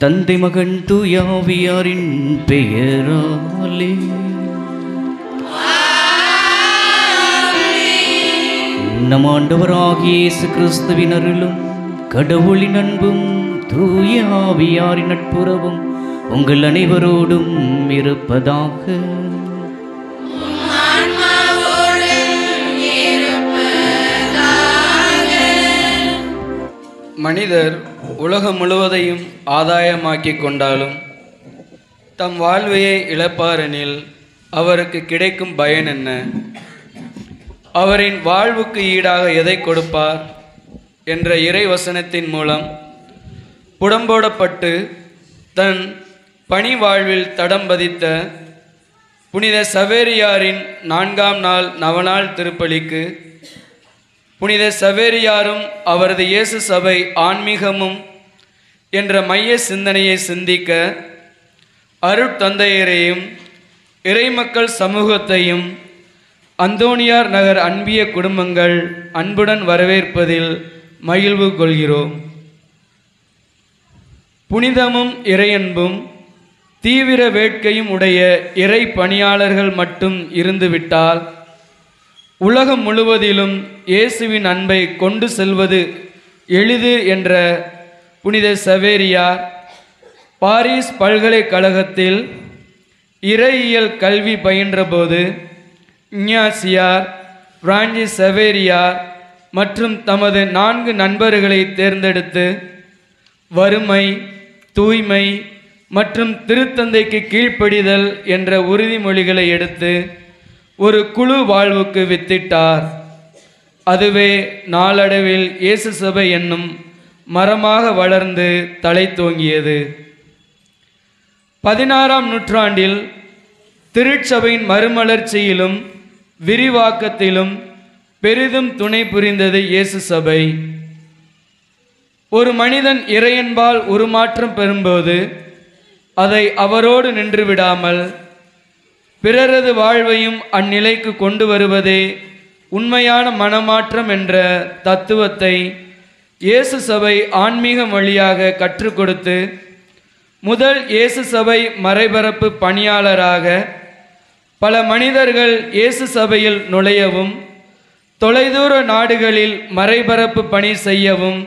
தந்தை மகன் தூயாவியாரின் பெயராலே. நம் ஆண்டவராகிய இயேசு கிறிஸ்துவின் அருளும் கடவுளின் அன்பும் தூயாவியாரின் நட்புறவும் உங்கள் அனைவரோடும் இருப்பதாக. மனிதர் உலகம் முழுவதையும் ஆதாயமாக்கி கொண்டாலும் தம் வாழ்வையை இழப்பாரெனில் அவருக்கு கிடைக்கும் பயன் என்ன? அவரின் வாழ்வுக்கு ஈடாக எதை கொடுப்பார் என்ற இறை வசனத்தின் மூலம் புடம்போடப்பட்டு தன் பணி வாழ்வில் தடம் பதித்த புனித சவேரியாரின் 4ஆம் நாள் நவநாள் திருப்பலிக்கு புனித சவேரியாரும் அவரது இயேசு சபை ஆன்மீகமும் என்ற மைய சிந்தனையை சிந்திக்க அருட்தந்தையரையும் இறைமக்கள் சமூகத்தையும் அந்தோனியார் நகர் அன்பிய குடும்பங்கள் அன்புடன் வரவேற்பதில் மகிழ்வு கொள்கிறோம். புனிதமும் இறையன்பும் தீவிர வேட்கையும் உடைய இறை பணியாளர்கள் மட்டும் இருந்துவிட்டால் உலகம் முழுவதிலும் இயேசுவின் அன்பை கொண்டு செல்வது எளிது என்ற புனித சவேரியார் பாரிஸ் பல்கலைக்கழகத்தில் இறையியல் கல்வி பயின்றபோது இஞ்ஞாசியார், பிரான்சிஸ் சவேரியார் மற்றும் தமது 4 நண்பர்களை தேர்ந்தெடுத்து வறுமை, தூய்மை மற்றும் திருத்தந்தைக்கு கீழ்ப்படிதல் என்ற உறுதிமொழிகளை எடுத்து ஒரு குழு வாழ்வுக்கு வித்திட்டார். அதுவே நாளடைவில் இயேசு சபை என்னும் மரமாக வளர்ந்து தலை தோங்கியது. 16ஆம் நூற்றாண்டில் திருச்சபையின் மறுமலர்ச்சியிலும் விரிவாக்கத்திலும் பெரிதும் துணை புரிந்தது இயேசு சபை. ஒரு மனிதன் இறையன்பால் உருமாற்றம் பெறும்போது அதை அவரோடு நின்று விடாமல் பிறரது வாழ்வையும் அந்நிலைக்கு கொண்டு வருவதே உண்மையான மனமாற்றம் என்ற தத்துவத்தை இயேசு சபை ஆன்மீகம் வழியாக கற்றுக் கொடுத்து முதல் இயேசு சபை மறைபரப்பு பணியாளராக பல மனிதர்கள் இயேசு சபையில் நுழையவும் தொலைதூர நாடுகளில் மறைபரப்பு பணி செய்யவும்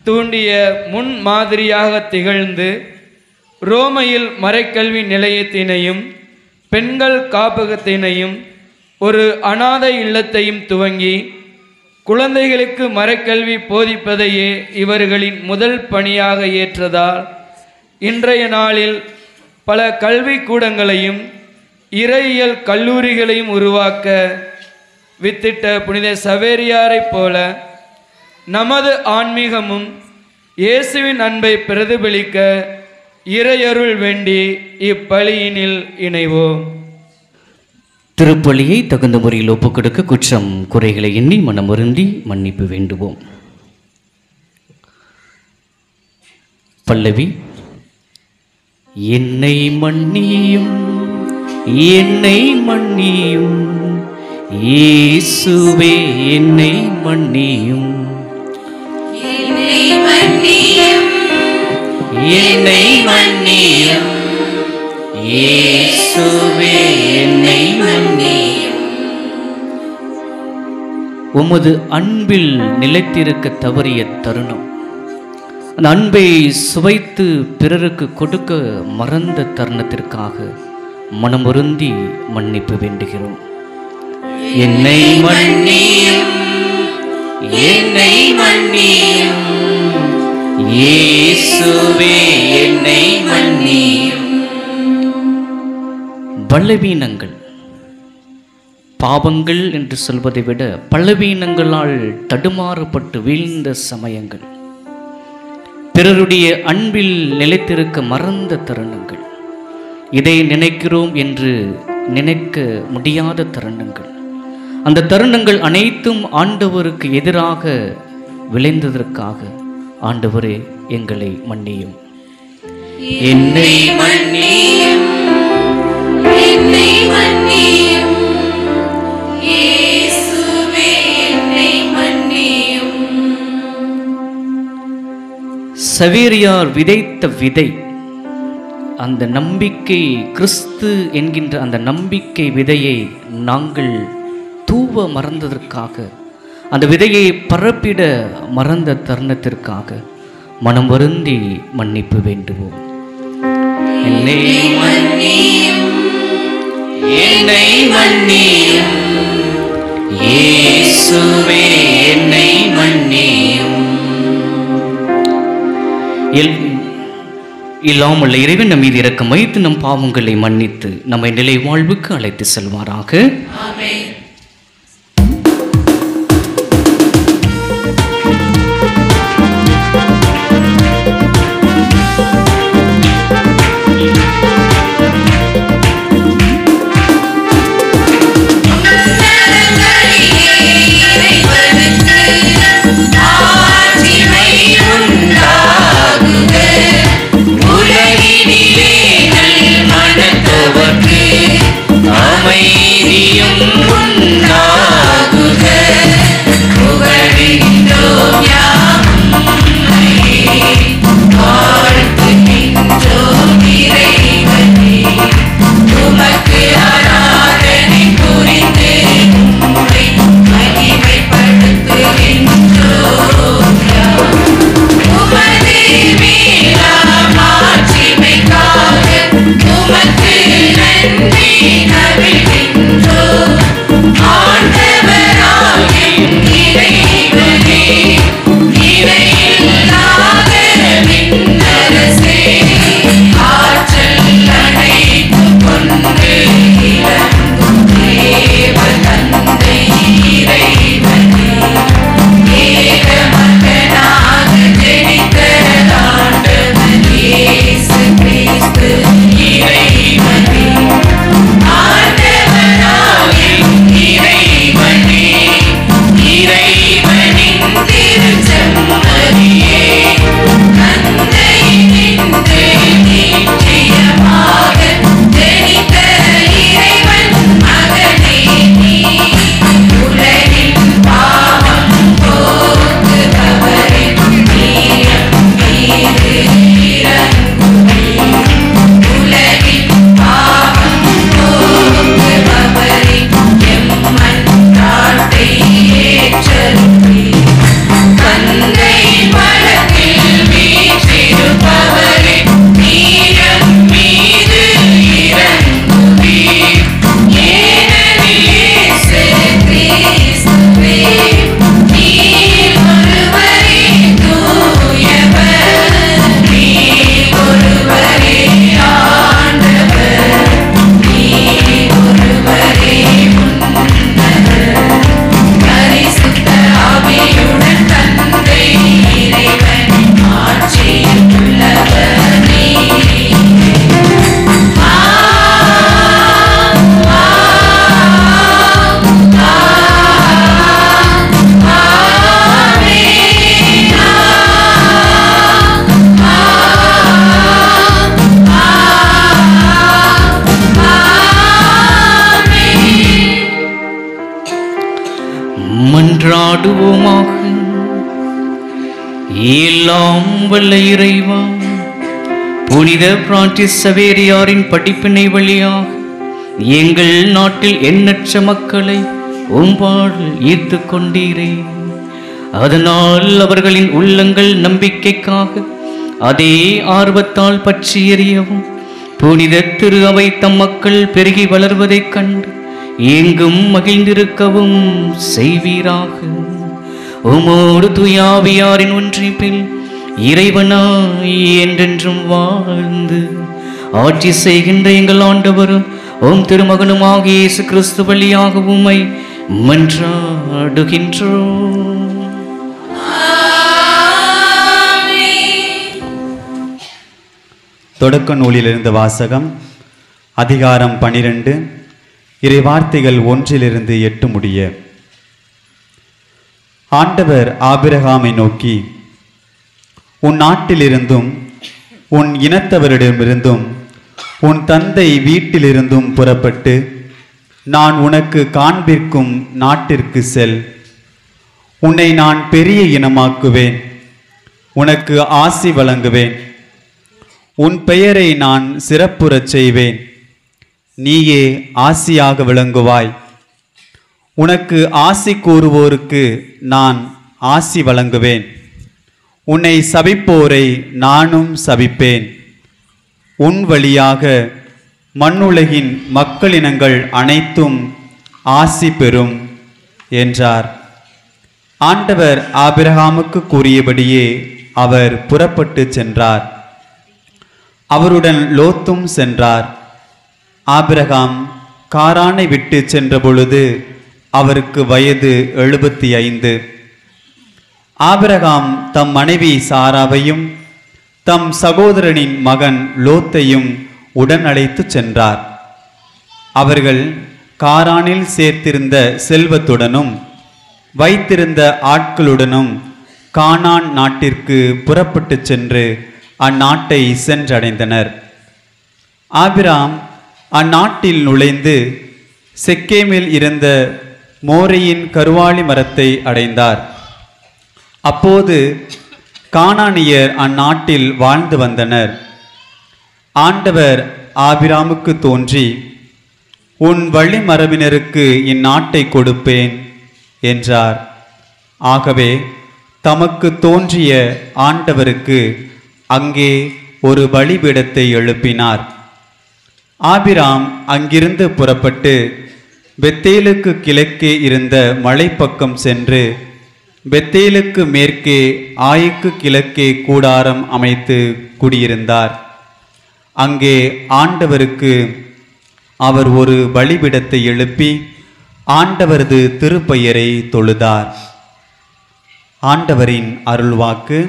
தூண்டிய முன் மாதிரியாக திகழ்ந்து ரோமையில் மறைக்கல்வி நிலையத்தினையும் பெண்கள் காப்பகத்தினையும் ஒரு அனாதை இல்லத்தையும் துவங்கி குழந்தைகளுக்கு மறைக்கல்வி போதிப்பதையே இவர்களின் முதல் பணியாக ஏற்றதால் இன்றைய நாளில் பல கல்வி கூடங்களையும் இறையியல் கல்லூரிகளையும் உருவாக்க வித்திட்ட புனித சவேரியாரைப் போல நமது ஆன்மீகமும் இயேசுவின் அன்பை பிரதிபலிக்க இறையருள் வேண்டி இப்பலியினில் இணைவோம். திருப்பலியை தகுந்த முறையில் ஒப்புக்கொடுக்க குற்றம் குறைகளை எண்ணி மனமுருந்தி மன்னிப்பு வேண்டுவோம். பல்லவி. என்னை மன்னியும் என்னை மன்னியும் இயேசுவே என்னை மன்னியும் என்னை மன்னியும் இயேசுவே என்னை மன்னியும். உமது அன்பில் நிலைத்திருக்க தவறிய தருணம், அந்த அன்பை சுவைத்து பிறருக்கு கொடுக்க மறந்த தருணத்திற்காக மனமுருந்தி மன்னிப்பு வேண்டுகிறோம். என்னை மன்னியும் என்னை மன்னியும் இயேசுவே என்னை மன்னியும். பலவீனங்கள், பாவங்கள் என்று சொல்வதை விட பலவீனங்களால் தடுமாறப்பட்டு வீழ்ந்த சமயங்கள், பிறருடைய அன்பில் நிலைத்திருக்க மறந்த தருணங்கள், இதை நினைக்கிறோம் என்று நினைக்க முடியாத தருணங்கள், அந்த தருணங்கள் அனைத்தும் ஆண்டவருக்கு எதிராக விளைந்ததற்காக ஆண்டவரே எங்களை மன்னியும். என்னை மன்னியும் என்னை மன்னியும் இயேசுவே என்னை மன்னியும். சவேரியார் விதைத்த விதை, அந்த நம்பிக்கை, கிறிஸ்து என்கின்ற அந்த நம்பிக்கை விதையை நாங்கள் தூவ மறந்ததற்காக, அந்த விதையை பரப்பிட மறந்த தருணத்திற்காக மனம் வருந்தி மன்னிப்பு வேண்டுவோம். என்னை மன்னியும், என்னை மன்னியும், இயேசுவே என்னை மன்னியும். இல்லாமல் இறைவன் நம் மீது இரக்கம் வைத்து நம் பாவங்களை மன்னித்து நம்மை நிலை வாழ்வுக்கு அழைத்து செல்வாராக. ஆமென். மன்றாடுவோமாக. எல்லாம் வல்ல இறைவா, புனித பிரான்சிஸ் சவேரியாரின் படிப்பினை வழியாக எங்கள் நாட்டில் எண்ணற்ற மக்களை உம்பால் ஈர்த்து கொண்டீரே. அதனால் அவர்களின் உள்ளங்கள் நம்பிக்கைக்காக அதே ஆர்வத்தால் பற்றி எறியவும், புனித திரு அவை தம் மக்கள் பெருகி வளர்வதைக் கண்டு எங்கும் மகிழ்ந்திருக்கவும் செய்வீராக. உமோடு தூயாவியாரின் ஒன்றிப்பில் இறைவனாய் என்றென்றும் வாழ்ந்து ஆட்சி செய்கின்ற எங்கள் ஆண்டவரும் உம் திருமகனுமாகிய இயேசு கிறிஸ்து வழியாக உம்மை மன்றாடுகின்றோம். தொடக்க நூலிலிருந்து வாசகம். அதிகாரம் 12, இறை வார்த்தைகள் 1-8 முடிய. ஆண்டவர் ஆபிரகாமை நோக்கி, உன் நாட்டிலிருந்தும் உன் இனத்தவரிடமிருந்தும் உன் தந்தை வீட்டிலிருந்தும் புறப்பட்டு நான் உனக்கு காண்பிக்கும் நாட்டிற்கு செல். உன்னை நான் பெரிய இனமாக்குவேன். உனக்கு ஆசி வழங்குவேன். உன் பெயரை நான் சிறப்புறச் செய்வேன். நீயே ஆசியாக விளங்குவாய். உனக்கு ஆசி கூறுவோருக்கு நான் ஆசி வழங்குவேன். உன்னை சபிப்போரை நானும் சபிப்பேன். உன் வழியாக மண்ணுலகின் மக்களினங்கள் அனைத்தும் ஆசி பெறும் என்றார். ஆண்டவர் ஆபிரகாமுக்கு கூறியபடியே அவர் புறப்பட்டு சென்றார். அவருடன் லோத்தும் சென்றார். ஆபிரகாம் காரானை விட்டு சென்ற பொழுது அவருக்கு வயது 75. ஆபிரகாம் தம் மனைவி சாராவையும் தம் சகோதரனின் மகன் லோத்தையும் உடன் அழைத்து சென்றார். அவர்கள் காரானில் சேர்த்திருந்த செல்வத்துடனும் வைத்திருந்த ஆட்களுடனும் கானான் நாட்டிற்கு புறப்பட்டு சென்று அந்நாட்டை சென்றடைந்தனர். ஆபிராம் அந்நாட்டில் நுழைந்து செக்கேமில் இருந்த மோரையின் கருவாளி மரத்தை அடைந்தார். அப்போது கானானியர் அந்நாட்டில் வாழ்ந்து வந்தனர். ஆண்டவர் ஆபிராமுக்கு தோன்றி, உன் வழிமரபினருக்கு இந்நாட்டை கொடுப்பேன் என்றார். ஆகவே தமக்கு தோன்றிய ஆண்டவருக்கு அங்கே ஒரு பலிபீடத்தை எழுப்பினார். ஆபிராம் அங்கிருந்து புறப்பட்டு பெத்தேலுக்கு கிழக்கே இருந்த மலைப்பக்கம் சென்று பெத்தேலுக்கு மேற்கே ஆயிக்கு கிழக்கே கூடாரம் அமைத்து குடியிருந்தார். அங்கே ஆண்டவருக்கு அவர் ஒரு பலிபீடத்தை எழுப்பி ஆண்டவரது திருப்பெயரை தொழுதார். ஆண்டவரின் அருள்வாக்கு.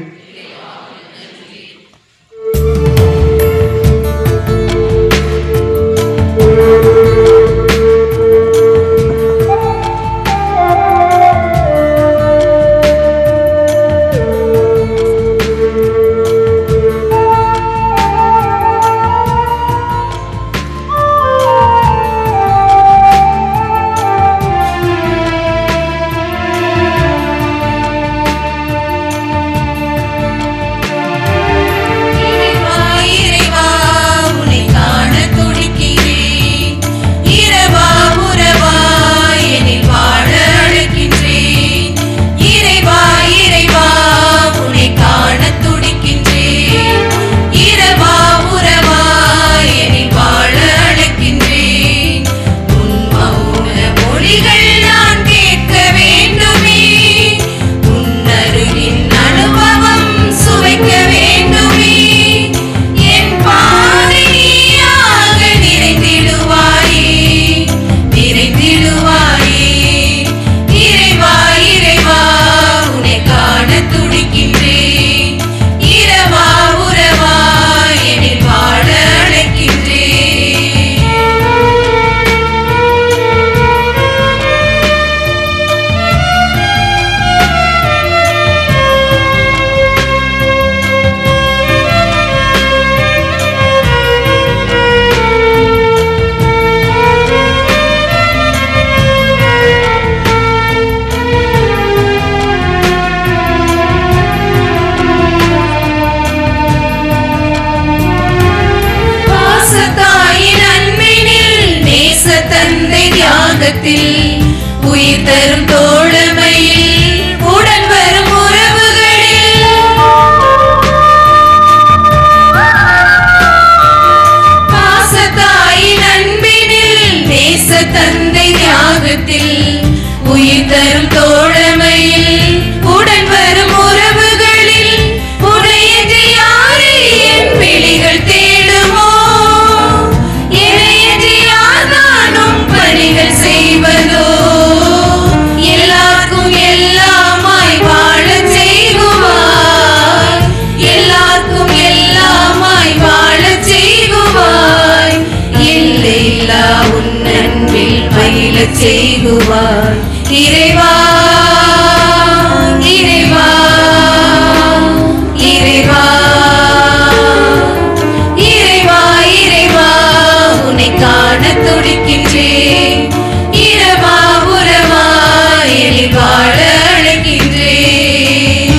உயிர் தரும் தோழமையில் உடன் வரும் உறவுகளில் பாசத்தாயின் அன்பினில் நேச தந்தை தியாகத்தில் உயிர் தரும் தோழமையில் உடன் வரும் உறவுகளில் உடையது யாரை என் விழிகள் தேடுமோ எனையது யார் நானும் பணிகள் செய்வதோ எல்லாருக்கும் எல்லாமாய் வாழச் செய்குவாய் எல்லாருக்கும் எல்லாமாய் வாழச் செய்குவாய் எல்லையில்லா உன் அன்பில் மகிழச் செய்குவாய் இறைவா இறைவா இறைவா இறைவா இறைவா உன்னை காண துடிக்கின்றேன் இரவா உறவா எழில் வாழ அழைக்கின்றேன்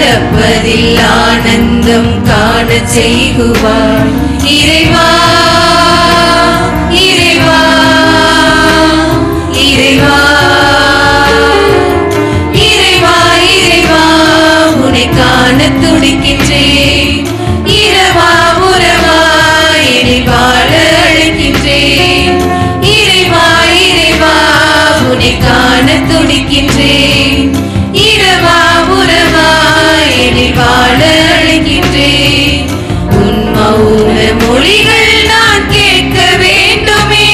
இழப்பதில் ஆனந்தம் காண செய்குவார். இறைவா இறைவா இறைவா இறைவா இறைவா உன்னை காண துடிக்கின்றேன். இரவா உறவா என்னை வாழ அழைக்கின்றேன். இறைவா இறைவா உன்னை காண துடிக்கின்றேன். இரவா உறவா என்னை வாழ அழைக்கின்றேன். உன் மௌன மொழிகள் நான் கேட்க வேண்டுமே.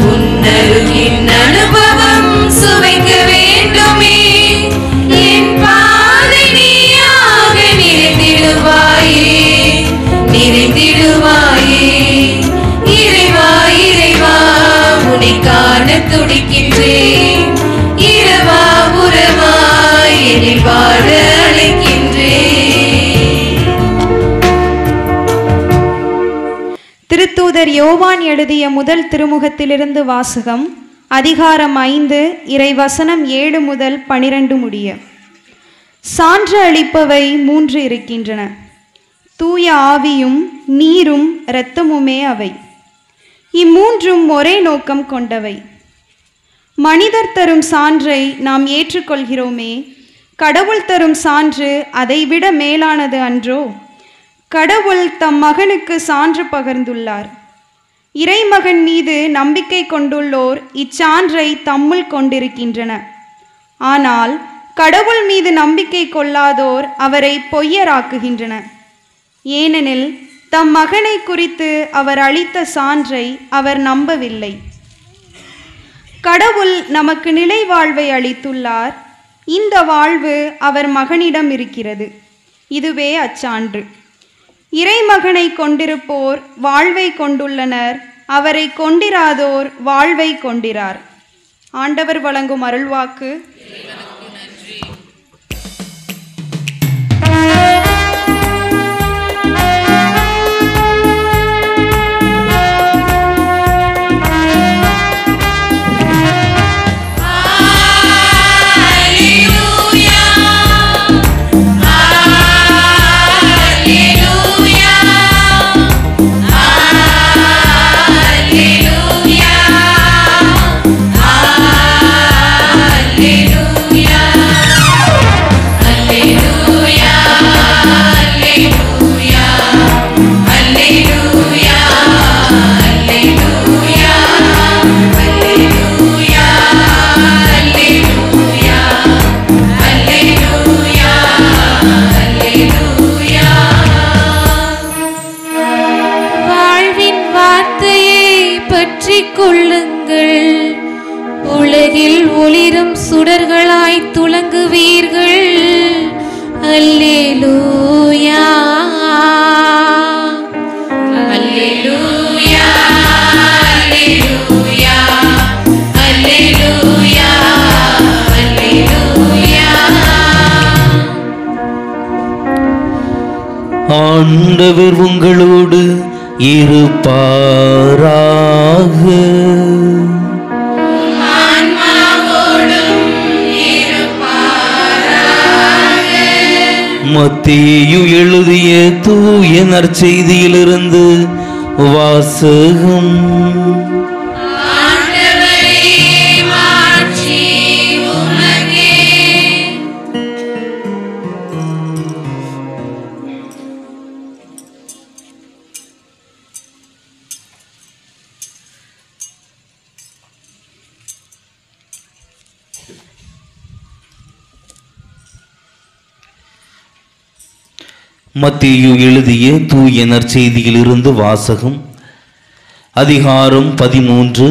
உன்னருகின் அனுபவம் சுவைக்க வேண்டுமே. என் பாதை நீயாக நிறைந்திடுவாயே நிறைந்திடுவாயே. இறைவா இறைவா உன்னை காண துடிக்கின்றேன். இரவா உறவா என்னை வாழ அழைக்கின்றேன். திருத்தூதர் யோவான் எழுதிய முதல் திருமுகத்திலிருந்து வாசகம். அதிகாரம் 5 இறைவசனம் 7 முதல் 12 முடிய. சான்று அளிப்பவை 3 இருக்கின்றன. தூய ஆவியும் நீரும் இரத்தமுமே அவை. இம்மூன்றும் ஒரே நோக்கம் கொண்டவை. மனிதர் தரும் சான்றை நாம் ஏற்றுக்கொள்கிறோமே, கடவுள் தரும் சான்று அதைவிட மேலானது அன்றோ? கடவுள் தம் மகனுக்கு சான்று பகர்ந்துள்ளார். இறைமகன் மீது நம்பிக்கை கொண்டுள்ளோர் இச்சான்றை தம்முள் கொண்டிருக்கின்றன. ஆனால் கடவுள் மீது நம்பிக்கை கொள்ளாதோர் அவரை பொய்யராக்குகின்றன. ஏனெனில் தம் மகனை குறித்து அவர் அளித்த சான்றை அவர் நம்பவில்லை. கடவுள் நமக்கு நிலை வாழ்வை அளித்துள்ளார். இந்த வாழ்வு அவர் மகனிடம் இருக்கிறது. இதுவே அச்சான்று. இறைமகனை கொண்டிருப்போர் வாழ்வை கொண்டுள்ளனர். அவரை கொண்டிராதோர் வாழ்வை கொண்டிரார். ஆண்டவர் வழங்கும் அருள்வாக்கு. கொள்ளுங்கள். உலகில் ஒளிரும் சுடர்களாய் துலங்குவீர்கள். அல்லேலூயா அல்லேலூயா அல்லேலூயா அல்லேலூயா அல்லேலூயா. ஆண்டவர் உங்களோடு இருப்பாராக. மத்தேயு எழுதிய தூய நற்செய்தியிலிருந்து வாசகம். மத்தேயு எழுதிய தூய நற்செய்தியிலிருந்து வாசகம். அதிகாரம் 13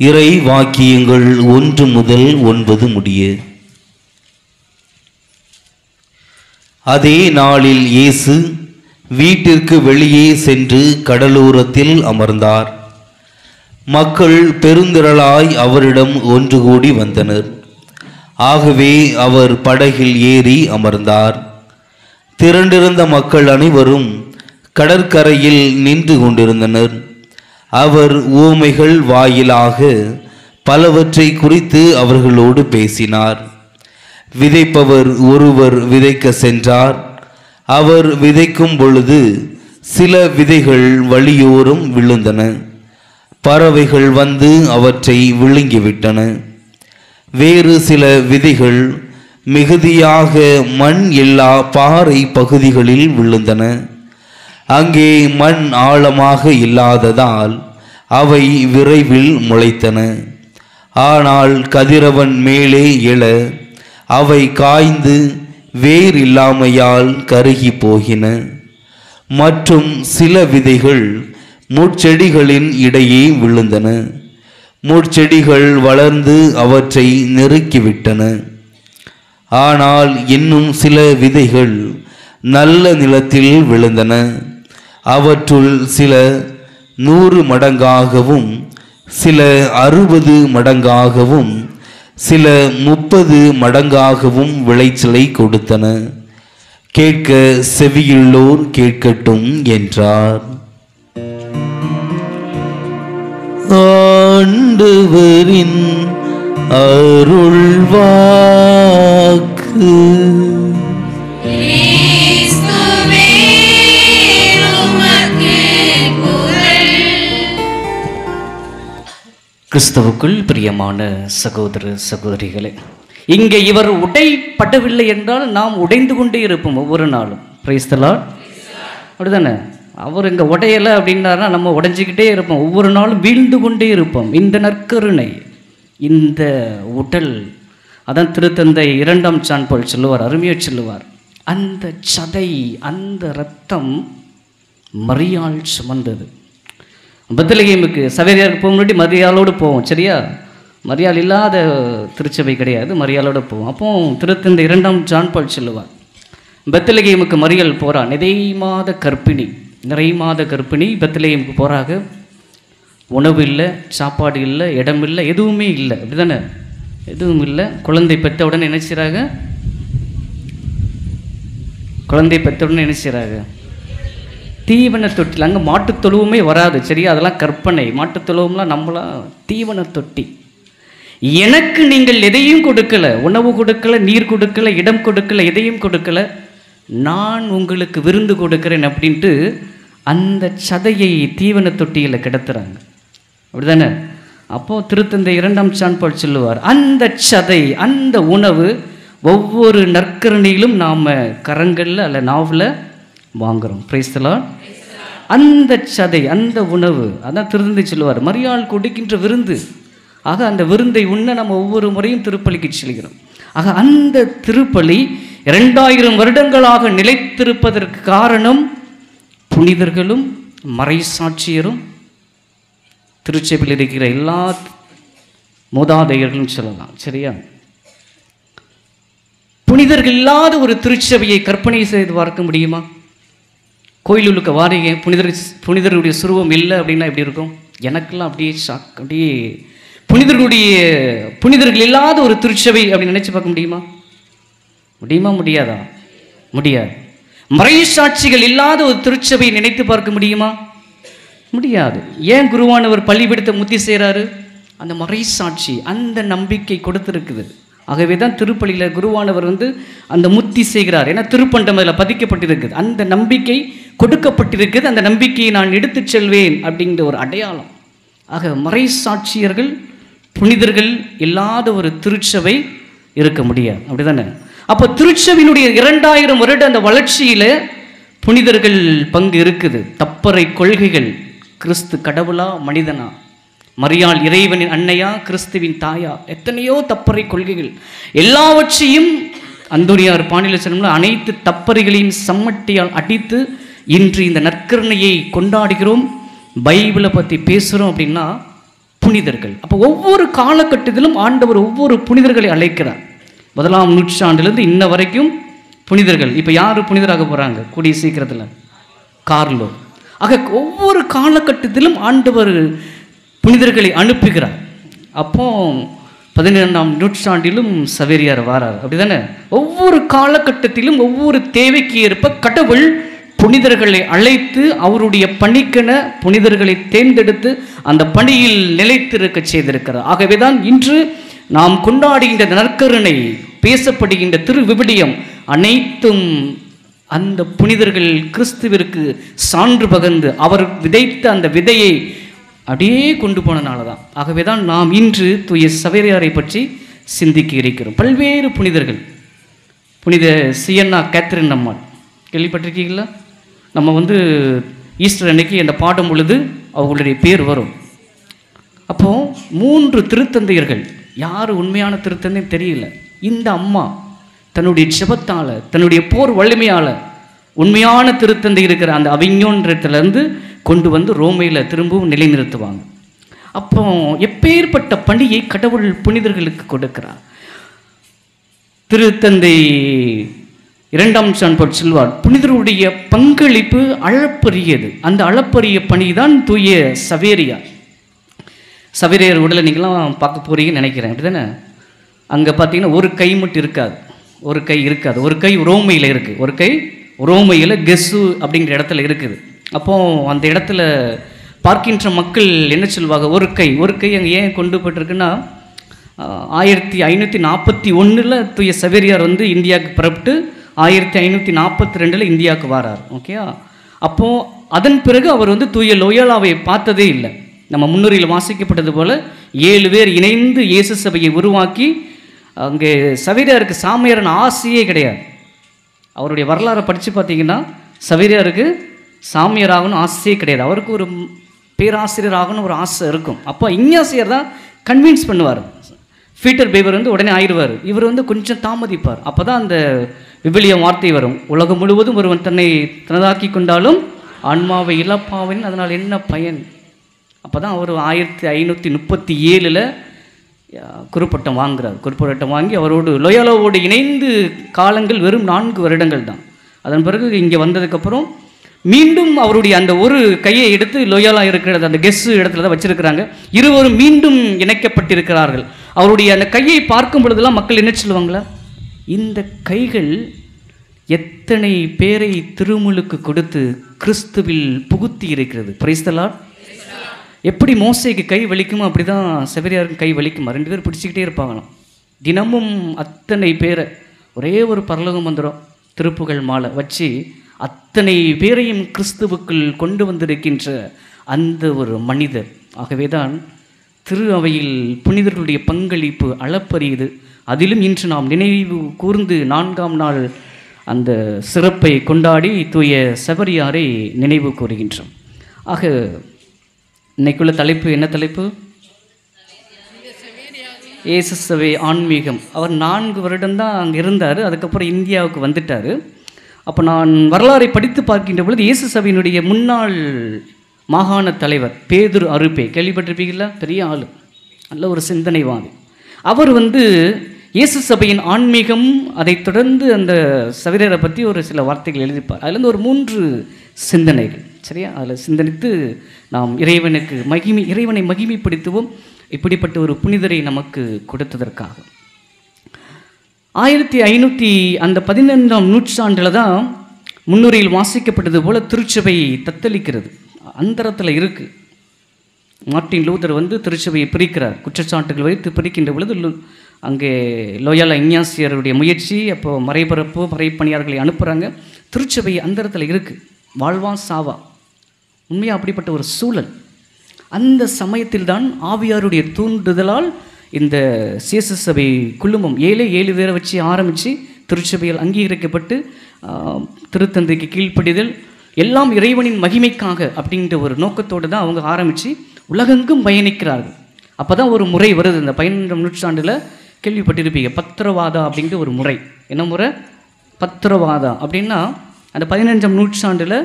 இறை வாக்கியங்கள் 1 முதல் 9 முடிய. அதே நாளில் இயேசு வீட்டிற்கு வெளியே சென்று கடலோரத்தில் அமர்ந்தார். மக்கள் பெருந்திரளாய் அவரிடம் ஒன்று கூடி வந்தனர். ஆகவே அவர் படகில் ஏறி அமர்ந்தார். திரண்டிருந்த மக்கள் அனைவரும் கடற்கரையில் நின்று கொண்டிருந்தனர். அவர் உவமைகள் வாயிலாக பலவற்றை குறித்து அவர்களோடு பேசினார். விதைப்பவர் ஒருவர் விதைக்க சென்றார். அவர் விதைக்கும் பொழுது சில விதைகள் வழியோரம் விழுந்தன. பறவைகள் வந்து அவற்றை விழுங்கிவிட்டன. வேறு சில விதைகள் மிகுதியாக மண் இல்லா பாறை பகுதிகளில் விழுந்தன. அங்கே மண் ஆழமாக இல்லாததால் அவை விரைவில் முளைத்தன. ஆனால் கதிரவன் மேலே எழ அவை காய்ந்து வேர் இல்லாமையால் கருகி போகின. மற்றும் சில விதைகள் முட்செடிகளின் இடையே விழுந்தன. முட்செடிகள் வளர்ந்து அவற்றை நெருக்கிவிட்டன. ஆனால் இன்னும் சில விதைகள் நல்ல நிலத்தில் விழுந்தன. அவற்றுள் சில 100 மடங்காகவும் சில 60 மடங்காகவும் சில 30 மடங்காகவும் விளைச்சலை கொடுத்தன. கேட்க செவியுள்ளோர் கேட்கட்டும் என்றார். ஆண்டவரின் அருள்வாக்கு. கிறிஸ்துவே உமக்கு புகழ். கிறிஸ்துவுக்குள் பிரியமான சகோதர சகோதரிகளே, இங்கே இவர் உடைப்படவில்லை என்றால் நாம் உடைந்து கொண்டே இருப்போம் ஒவ்வொரு நாளும். Praise the Lord. அப்படிதானே? அவர் இங்கே உடையலை அப்படின்னாருனா நம்ம உடைஞ்சிக்கிட்டே இருப்போம், ஒவ்வொரு நாளும் வீழ்ந்து கொண்டே இருப்போம். இந்த நற்கருணை, இந்த உடல், அதான் திருத்தந்தை 2ஆம் ஜான் பால் சொல்லுவார், அருமையாக சொல்லுவார், அந்த சதை, அந்த இரத்தம் மரியாள் சுமந்தது. பெத்லகேமுக்கு சவேரியாருக்கு போக முன்னாடி மரியாளோடு போவோம், சரியா? மரியாள் இல்லாத திருச்சபை கிடையாது, மரியாளோடு போவோம். அப்போ திருத்தந்தை 2ஆம் ஜான் பால் சொல்லுவார், பெத்லகேமுக்கு மரியாள் போகிறா, நிறை மாத கர்ப்பிணி பெத்லகேமுக்கு போகிறாங்க. உணவு இல்லை, சாப்பாடு இல்லை, இடம் இல்லை, எதுவுமே இல்லை, அப்படி தானே? எதுவும் இல்லை. குழந்தை பெற்ற உடனே என்ன செய்கிறாங்க? தீவன தொட்டில். அங்கே மாட்டுத் தொழுவுமே வராது, சரியா? அதெல்லாம் கற்பனை. மாட்டுத் தொழுவம்லாம் நம்மளாம் தீவன தொட்டி. எனக்கு நீங்கள் எதையும் கொடுக்கல, உணவு கொடுக்கல, நீர் கொடுக்கல, இடம் கொடுக்கல, எதையும் கொடுக்கல, நான் உங்களுக்கு விருந்து கொடுக்கிறேன் அப்படின்ட்டு அந்த சதையை தீவன தொட்டியில் கிடத்துறாங்க, அப்படிதானே? அப்போது திருத்தந்தை 2ஆம் ஜான் பால் சொல்லுவார், அந்த சதை, அந்த உணவு ஒவ்வொரு நற்கரணியிலும் நாம் கரங்களில் அல்ல நாவில் வாங்குகிறோம். Praise the Lord. அந்த சதை, அந்த உணவு, அதான் திருத்தந்தை சொல்லுவார், மரியாள் கொடுக்கின்ற விருந்து. ஆக அந்த விருந்தை உண்ண நம்ம ஒவ்வொரு முறையும் திருப்பலிக்கு செல்கிறோம். ஆக அந்த திருப்பலி 2000 வருடங்களாக நிலைத்திருப்பதற்கு காரணம் புனிதர்களும் மறைசாட்சியரும் திருச்சபையில் இருக்கிற எல்லா மூதாதையர்களும் சொல்லலாம், சரியா? புனிதர்கள் இல்லாத ஒரு திருச்சபையை கற்பனை செய்து பார்க்க முடியுமா? கோயிலுக்கு வாரீங்க, புனிதர்களுடைய சுருவம் இல்லை அப்படின்னா எப்படி இருக்கும்? எனக்கெல்லாம் அப்படியே ஷாக். அப்படியே புனிதர்கள் இல்லாத ஒரு திருச்சபை அப்படின்னு நினைச்சு பார்க்க முடியுமா? முடியாதா? முடியாது. மறைசாட்சிகள் இல்லாத ஒரு திருச்சபையை நினைத்து பார்க்க முடியுமா? முடியாது. ஏன் குருவானவர் பள்ளிவிடத்தை முத்தி செய்கிறாரு? அந்த மறைசாட்சி, அந்த நம்பிக்கை கொடுத்துருக்குது. ஆகவே தான் திருப்பலியில் குருவானவர் அந்த முத்தி செய்கிறார். ஏன்னா திருப்பண்டம் அதில் பதிக்கப்பட்டிருக்குது, அந்த நம்பிக்கை கொடுக்கப்பட்டிருக்குது. அந்த நம்பிக்கையை நான் எடுத்து செல்வேன் அப்படிங்கிற ஒரு அடையாளம். ஆக மறைசாட்சியர்கள், புனிதர்கள் இல்லாத ஒரு திருச்சபை இருக்க முடியாது, அப்படி தானே? அப்போ திருச்சபையினுடைய 2000 வருட அந்த வளர்ச்சியில் புனிதர்கள் பங்கு இருக்குது. தப்பறை கொள்கைகள், கிறிஸ்து கடவுளா மனிதனா, மரியாள் இறைவனின் அன்னையா கிறிஸ்துவின் தாயா, எத்தனையோ தப்பறை கொள்கைகள், எல்லாவற்றையும் அந்தோனியார் பாணியில் சொன்னோம்னா அனைத்து தப்பறைகளையும் சம்மட்டியால் அடித்து இன்று இந்த நற்கருணையை கொண்டாடுகிறோம், பைபிளை பற்றி பேசுகிறோம் அப்படின்னா புனிதர்கள். அப்போ ஒவ்வொரு காலகட்டத்திலும் ஆண்டவர் ஒவ்வொரு புனிதர்களை அழைக்கிறார். 1ஆம் நூற்றாண்டிலிருந்து இன்ன வரைக்கும் புனிதர்கள். இப்போ யார் புனிதராக போகிறாங்க கூடிய சீக்கிரத்தில்? கார்லோ. ஆக ஒவ்வொரு காலகட்டத்திலும் ஆண்டவர் புனிதர்களை அனுப்புகிறார். அப்போ 12ஆம் நூற்றாண்டிலும் சவேரியார் வாரார், அப்படி தானே? ஒவ்வொரு காலகட்டத்திலும் ஒவ்வொரு தேவைக்கு ஏற்ப கடவுள் புனிதர்களை அழைத்து அவருடைய பணிக்கென புனிதர்களை தேர்ந்தெடுத்து அந்த பணியில் நிலைத்திருக்க செய்திருக்கிறார். ஆகவே தான் இன்று நாம் கொண்டாடுகின்ற நற்கருணை பேசப்படுகின்ற திரு விவிலியம் அனைத்தும் அந்த புனிதர்கள் கிறிஸ்துவிற்கு சான்று பகர்ந்து அவர் விதைத்த அந்த விதையை அப்படியே கொண்டு போனனால தான். ஆகவே தான் நாம் இன்று தூய சவேரியாரை பற்றி சிந்திக்க இருக்கிறோம். பல்வேறு புனிதர்கள், புனித சியன்னா கேத்ரின் அம்மாள் கேள்விப்பட்டிருக்கீங்களா? நம்ம ஈஸ்டர் அன்னைக்கு அந்த பாடும் பொழுது அவங்களுடைய பேர் வரும். அப்போது 3 திருத்தந்தையர்கள், யார் உண்மையான திருத்தந்தை தெரியல. இந்த அம்மா தன்னுடைய ஜெபத்தால், தன்னுடைய போர் வலிமையால் உண்மையான திருத்தந்தை இருக்கிற அந்த அவிஞோன்றத்திலேருந்து கொண்டு வந்து ரோமையில் திரும்பவும் நிலைநிறுத்துவாங்க. அப்போ எப்பேற்பட்ட பணியை கடவுள் புனிதர்களுக்கு கொடுக்கிறார். திருத்தந்தை 2ஆம் ஜான் பால் சொல்வார், புனிதருடைய பங்களிப்பு அளப்பரியது. அந்த அளப்பரிய பணி தான் தூய சவேரியார். சவேரியார் உடலை நீங்களாம் பார்க்க போறீங்கன்னு நினைக்கிறேன், அப்படி தானே? அங்கே பார்த்தீங்கன்னா ஒரு கை மட்டும் இருக்காது, ஒரு கை இருக்காது. ஒரு கை ரோமையில் இருக்குது, ஒரு கை ரோமையில் கெஸ்ஸு அப்படிங்கிற இடத்துல இருக்குது. அப்போது அந்த இடத்துல பார்க்கின்ற மக்கள் என்ன சொல்வாங்க, ஒரு கை அங்கே ஏன் கொண்டு போய்ட்டுருக்குன்னா 1541 தூய சவேரியார் இந்தியாவுக்கு புறப்பட்டு 1542 இந்தியாவுக்கு வரார். ஓகேயா? அப்போது அதன் பிறகு அவர் தூய லோயாலாவை பார்த்ததே இல்லை. நம்ம முன்னுரையில் வாசிக்கப்பட்டது போல் 7 பேர் இணைந்து இயேசு சபையை உருவாக்கி, அங்கே சவேரியாருக்கு சாமியாரின் ஆசையே கிடையாது. அவருடைய வரலாறை படித்து பார்த்தீங்கன்னா சவேரியாருக்கு சாமியாராகணும் ஆசையே கிடையாது. அவருக்கு ஒரு பேராசிரியர் ஆகணும் ஒரு ஆசை இருக்கும். அப்போ இஞ்ஞாசியார் தான் கன்வின்ஸ் பண்ணுவார். பீட்டர் பேவர் உடனே ஆயிடுவார். இவர் கொஞ்சம் தாமதிப்பார். அப்போ தான் அந்த விவிலியம் வார்த்தை வரும், உலகம் முழுவதும் ஒருவன் தன்னை தனதாக்கி கொண்டாலும் ஆன்மாவை இழப்பாவின் அதனால் என்ன பயன். அப்போ தான் அவர் 1537 குருப்பட்டம் வாங்குறார். குருப்பட்டம் வாங்கி அவரோடு லோயாலாவோடு இணைந்து காலங்கள் வெறும் 4 வருடங்கள் தான். அதன் பிறகு இங்கே வந்ததுக்கப்புறம் மீண்டும் அவருடைய அந்த ஒரு கையை எடுத்து லோயாலா இருக்கிறது அந்த கெஸ்ஸு இடத்துல தான் வச்சிருக்கிறாங்க. இருவரும் மீண்டும் இணைக்கப்பட்டிருக்கிறார்கள். அவருடைய அந்த கையை பார்க்கும் பொழுதெல்லாம் மக்கள் என்ன சொல்லுவாங்களா, இந்த கைகள் எத்தனை பேரை திருமுழுக்கு கொடுத்து கிறிஸ்துவில் புகுத்தி இருக்கிறது. Praise the Lord. எப்படி மோசேக்கு கை வலிக்குமோ அப்படி தான் சவேரியாருக்கு கை வலிக்குமா. 2 பேர் பிடிச்சிக்கிட்டே இருப்பாங்களாம். தினமும் அத்தனை பேரை ஒரே ஒரு பரலோகம் மந்திரம் திருப்புகழ் மாலை வச்சு அத்தனை பேரையும் கிறிஸ்துவுக்குள் கொண்டு வந்திருக்கின்ற அந்த ஒரு மனிதர். ஆகவே தான் திரு அவையில் புனிதர்களுடைய பங்களிப்பு அளப்பரியது. அதிலும் இன்று நாம் நினைவு கூர்ந்து 4ஆம் நாள் அந்த சிறப்பை கொண்டாடி தூய சவேரியாரை நினைவு கூறுகின்றோம். ஆக இன்னைக்குள்ள தலைப்பு என்ன தலைப்பு? இயேசு சபை ஆன்மீகம். அவர் 4 வருடம்தான் அங்கே இருந்தார். அதுக்கப்புறம் இந்தியாவுக்கு வந்துட்டார். அப்போ நான் வரலாறை படித்து பார்க்கின்ற பொழுது இயேசு சபையினுடைய முன்னாள் மாகாண தலைவர் பேதுரு அருப்பே கேள்விப்பட்டிருப்பீங்களா? பெரிய ஆள், நல்ல ஒரு சிந்தனைவாதி. அவர் இயேசு சபையின் ஆன்மீகம், அதை தொடர்ந்து அந்த சவேரியாரை பற்றி ஒரு சில வார்த்தைகள் எழுதிப்பார். அதுலேருந்து ஒரு 3 சிந்தனைகள், சரியா? அதில் சிந்தனித்து நாம் இறைவனை மகிமைப்படுத்துவோம். இப்படிப்பட்ட ஒரு புனிதரை நமக்கு கொடுத்ததற்காக 1515ஆம் நூற்றாண்டில் தான் முன்னுரையில் வாசிக்கப்பட்டது போல திருச்சபை தத்தளிக்கிறது, அந்தரத்தில் இருக்குது. மார்ட்டின் லூதர் திருச்சபையை பிரிக்கிறார். குற்றச்சாட்டுகள் வைத்து பிரிக்கின்ற பொழுது அங்கே லோயாலா இஞ்ஞாசியருடைய முயற்சி, அப்போ மறைப்பணியாளர்களை அனுப்புகிறாங்க. திருச்சபை அந்தரத்தில் இருக்குது, வாழ்வா சாவா. உண்மையாக அப்படிப்பட்ட ஒரு சூழல். அந்த சமயத்தில் தான் ஆவியாருடைய தூண்டுதலால் இந்த இயேசு சபை குழுமம் 7 பேரை வச்சு ஆரம்பித்து திருச்சபையில் அங்கீகரிக்கப்பட்டு திருத்தந்தைக்கு கீழ்ப்படிதல் எல்லாம் இறைவனின் மகிமைக்காக அப்படின்ற ஒரு நோக்கத்தோடு தான் அவங்க ஆரம்பித்து உலகெங்கும் பயணிக்கிறார்கள். அப்போ தான் ஒரு முறை வருது. இந்த 15ஆம் நூற்றாண்டில் கேள்விப்பட்டிருப்பீங்க, பத்திரவாதா அப்படிங்கிற ஒரு முறை. என்ன முறை? பத்திரவாதா அப்படின்னா அந்த 15ஆம் நூற்றாண்டில்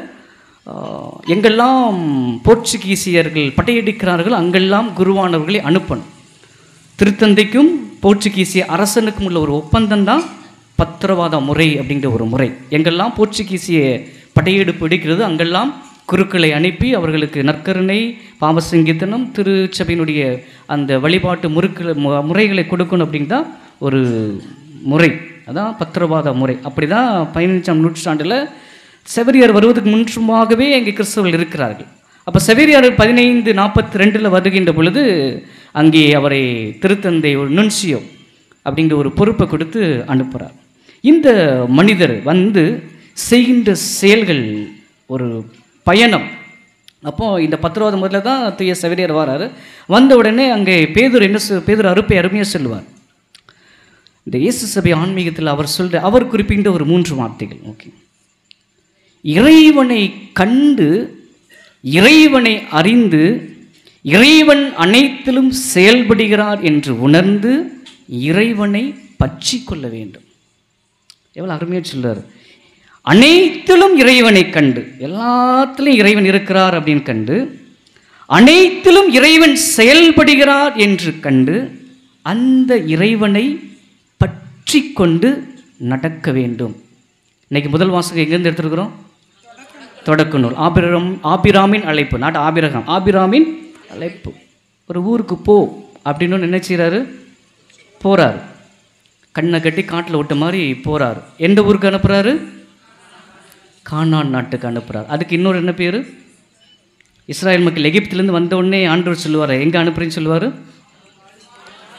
எங்கெல்லாம் போர்ச்சுகீசியர்கள் படையெடுக்கிறார்கள் அங்கெல்லாம் குருவானவர்களை அனுப்பணும். திருத்தந்தைக்கும் போர்ச்சுகீசிய அரசனுக்கும் உள்ள ஒரு ஒப்பந்தம் தான் பத்திரவாத முறை அப்படிங்கிற ஒரு முறை. எங்கெல்லாம் போர்ச்சுகீசிய படையெடுப்பு எடுக்கிறது அங்கெல்லாம் குருக்களை அனுப்பி அவர்களுக்கு நற்கருணை, பாவசங்கீர்த்தனம், திருச்சபையினுடைய அந்த வழிபாட்டு முறைகளை கொடுக்கணும் அப்படின்னு தான் ஒரு முறை. அதான் பத்திரவாத முறை. அப்படி தான் 15ஆம் நூற்றாண்டில் சவேரியார் வருவதற்கு முன்பாகவே அங்கே கிறிஸ்தவர்கள் இருக்கிறார்கள். அப்போ சவேரியார் 1542 வருகின்ற பொழுது அங்கே அவரை திருத்தந்தை ஒரு நுன்சியோ அப்படிங்கிற ஒரு பொறுப்பை கொடுத்து அனுப்புகிறார். இந்த மனிதர் வந்து செய்கின்ற செயல்கள் ஒரு பயணம். அப்போது இந்த 10வது முதல்ல தான் தூய சவேரியார் வராரு. வந்த உடனே அங்கே பேதுரு பேதுரு அருமையாக சொல்லுவார். இந்த இயேசு சபை ஆன்மீகத்தில் அவர் குறிப்பிட்ட ஒரு 3 வார்த்தைகள். ஓகே, இறைவனை கண்டு, இறைவனை அறிந்து, இறைவன் அனைத்திலும் செயல்படுகிறார் என்று உணர்ந்து இறைவனை பற்றி கொள்ள வேண்டும். எவ்வளோ அருமையாக சொல்றார். அனைத்திலும் இறைவனை கண்டு, எல்லாத்திலும் இறைவன் இருக்கிறார் அப்படின்னு கண்டு, அனைத்திலும் இறைவன் செயல்படுகிறார் என்று கண்டு, அந்த இறைவனை பற்றி கொண்டு நடக்க வேண்டும். இன்னைக்கு முதல் வாசகம் எங்கேருந்து எடுத்துருக்கிறோம்? தொடக்க நூல். ஆபிராமின் அழைப்பு, நாட் ஆபிரகாம், ஆபிராமின் அழைப்பு. ஒரு ஊருக்கு போ அப்படின்னு என்ன செய்கிறாரு? போகிறார். கண்ணை கட்டி காட்டில் விட்ட மாதிரி போகிறார். எந்த ஊருக்கு அனுப்புகிறாரு? கானான் நாட்டுக்கு அனுப்புகிறார். அதுக்கு இன்னொரு என்ன பேர்? இஸ்ராயல் மக்கள் எகிப்திலேருந்து வந்த உடனே ஆண்டவர் சொல்லுவார், எங்கே அனுப்புறேன்னு சொல்லுவார்?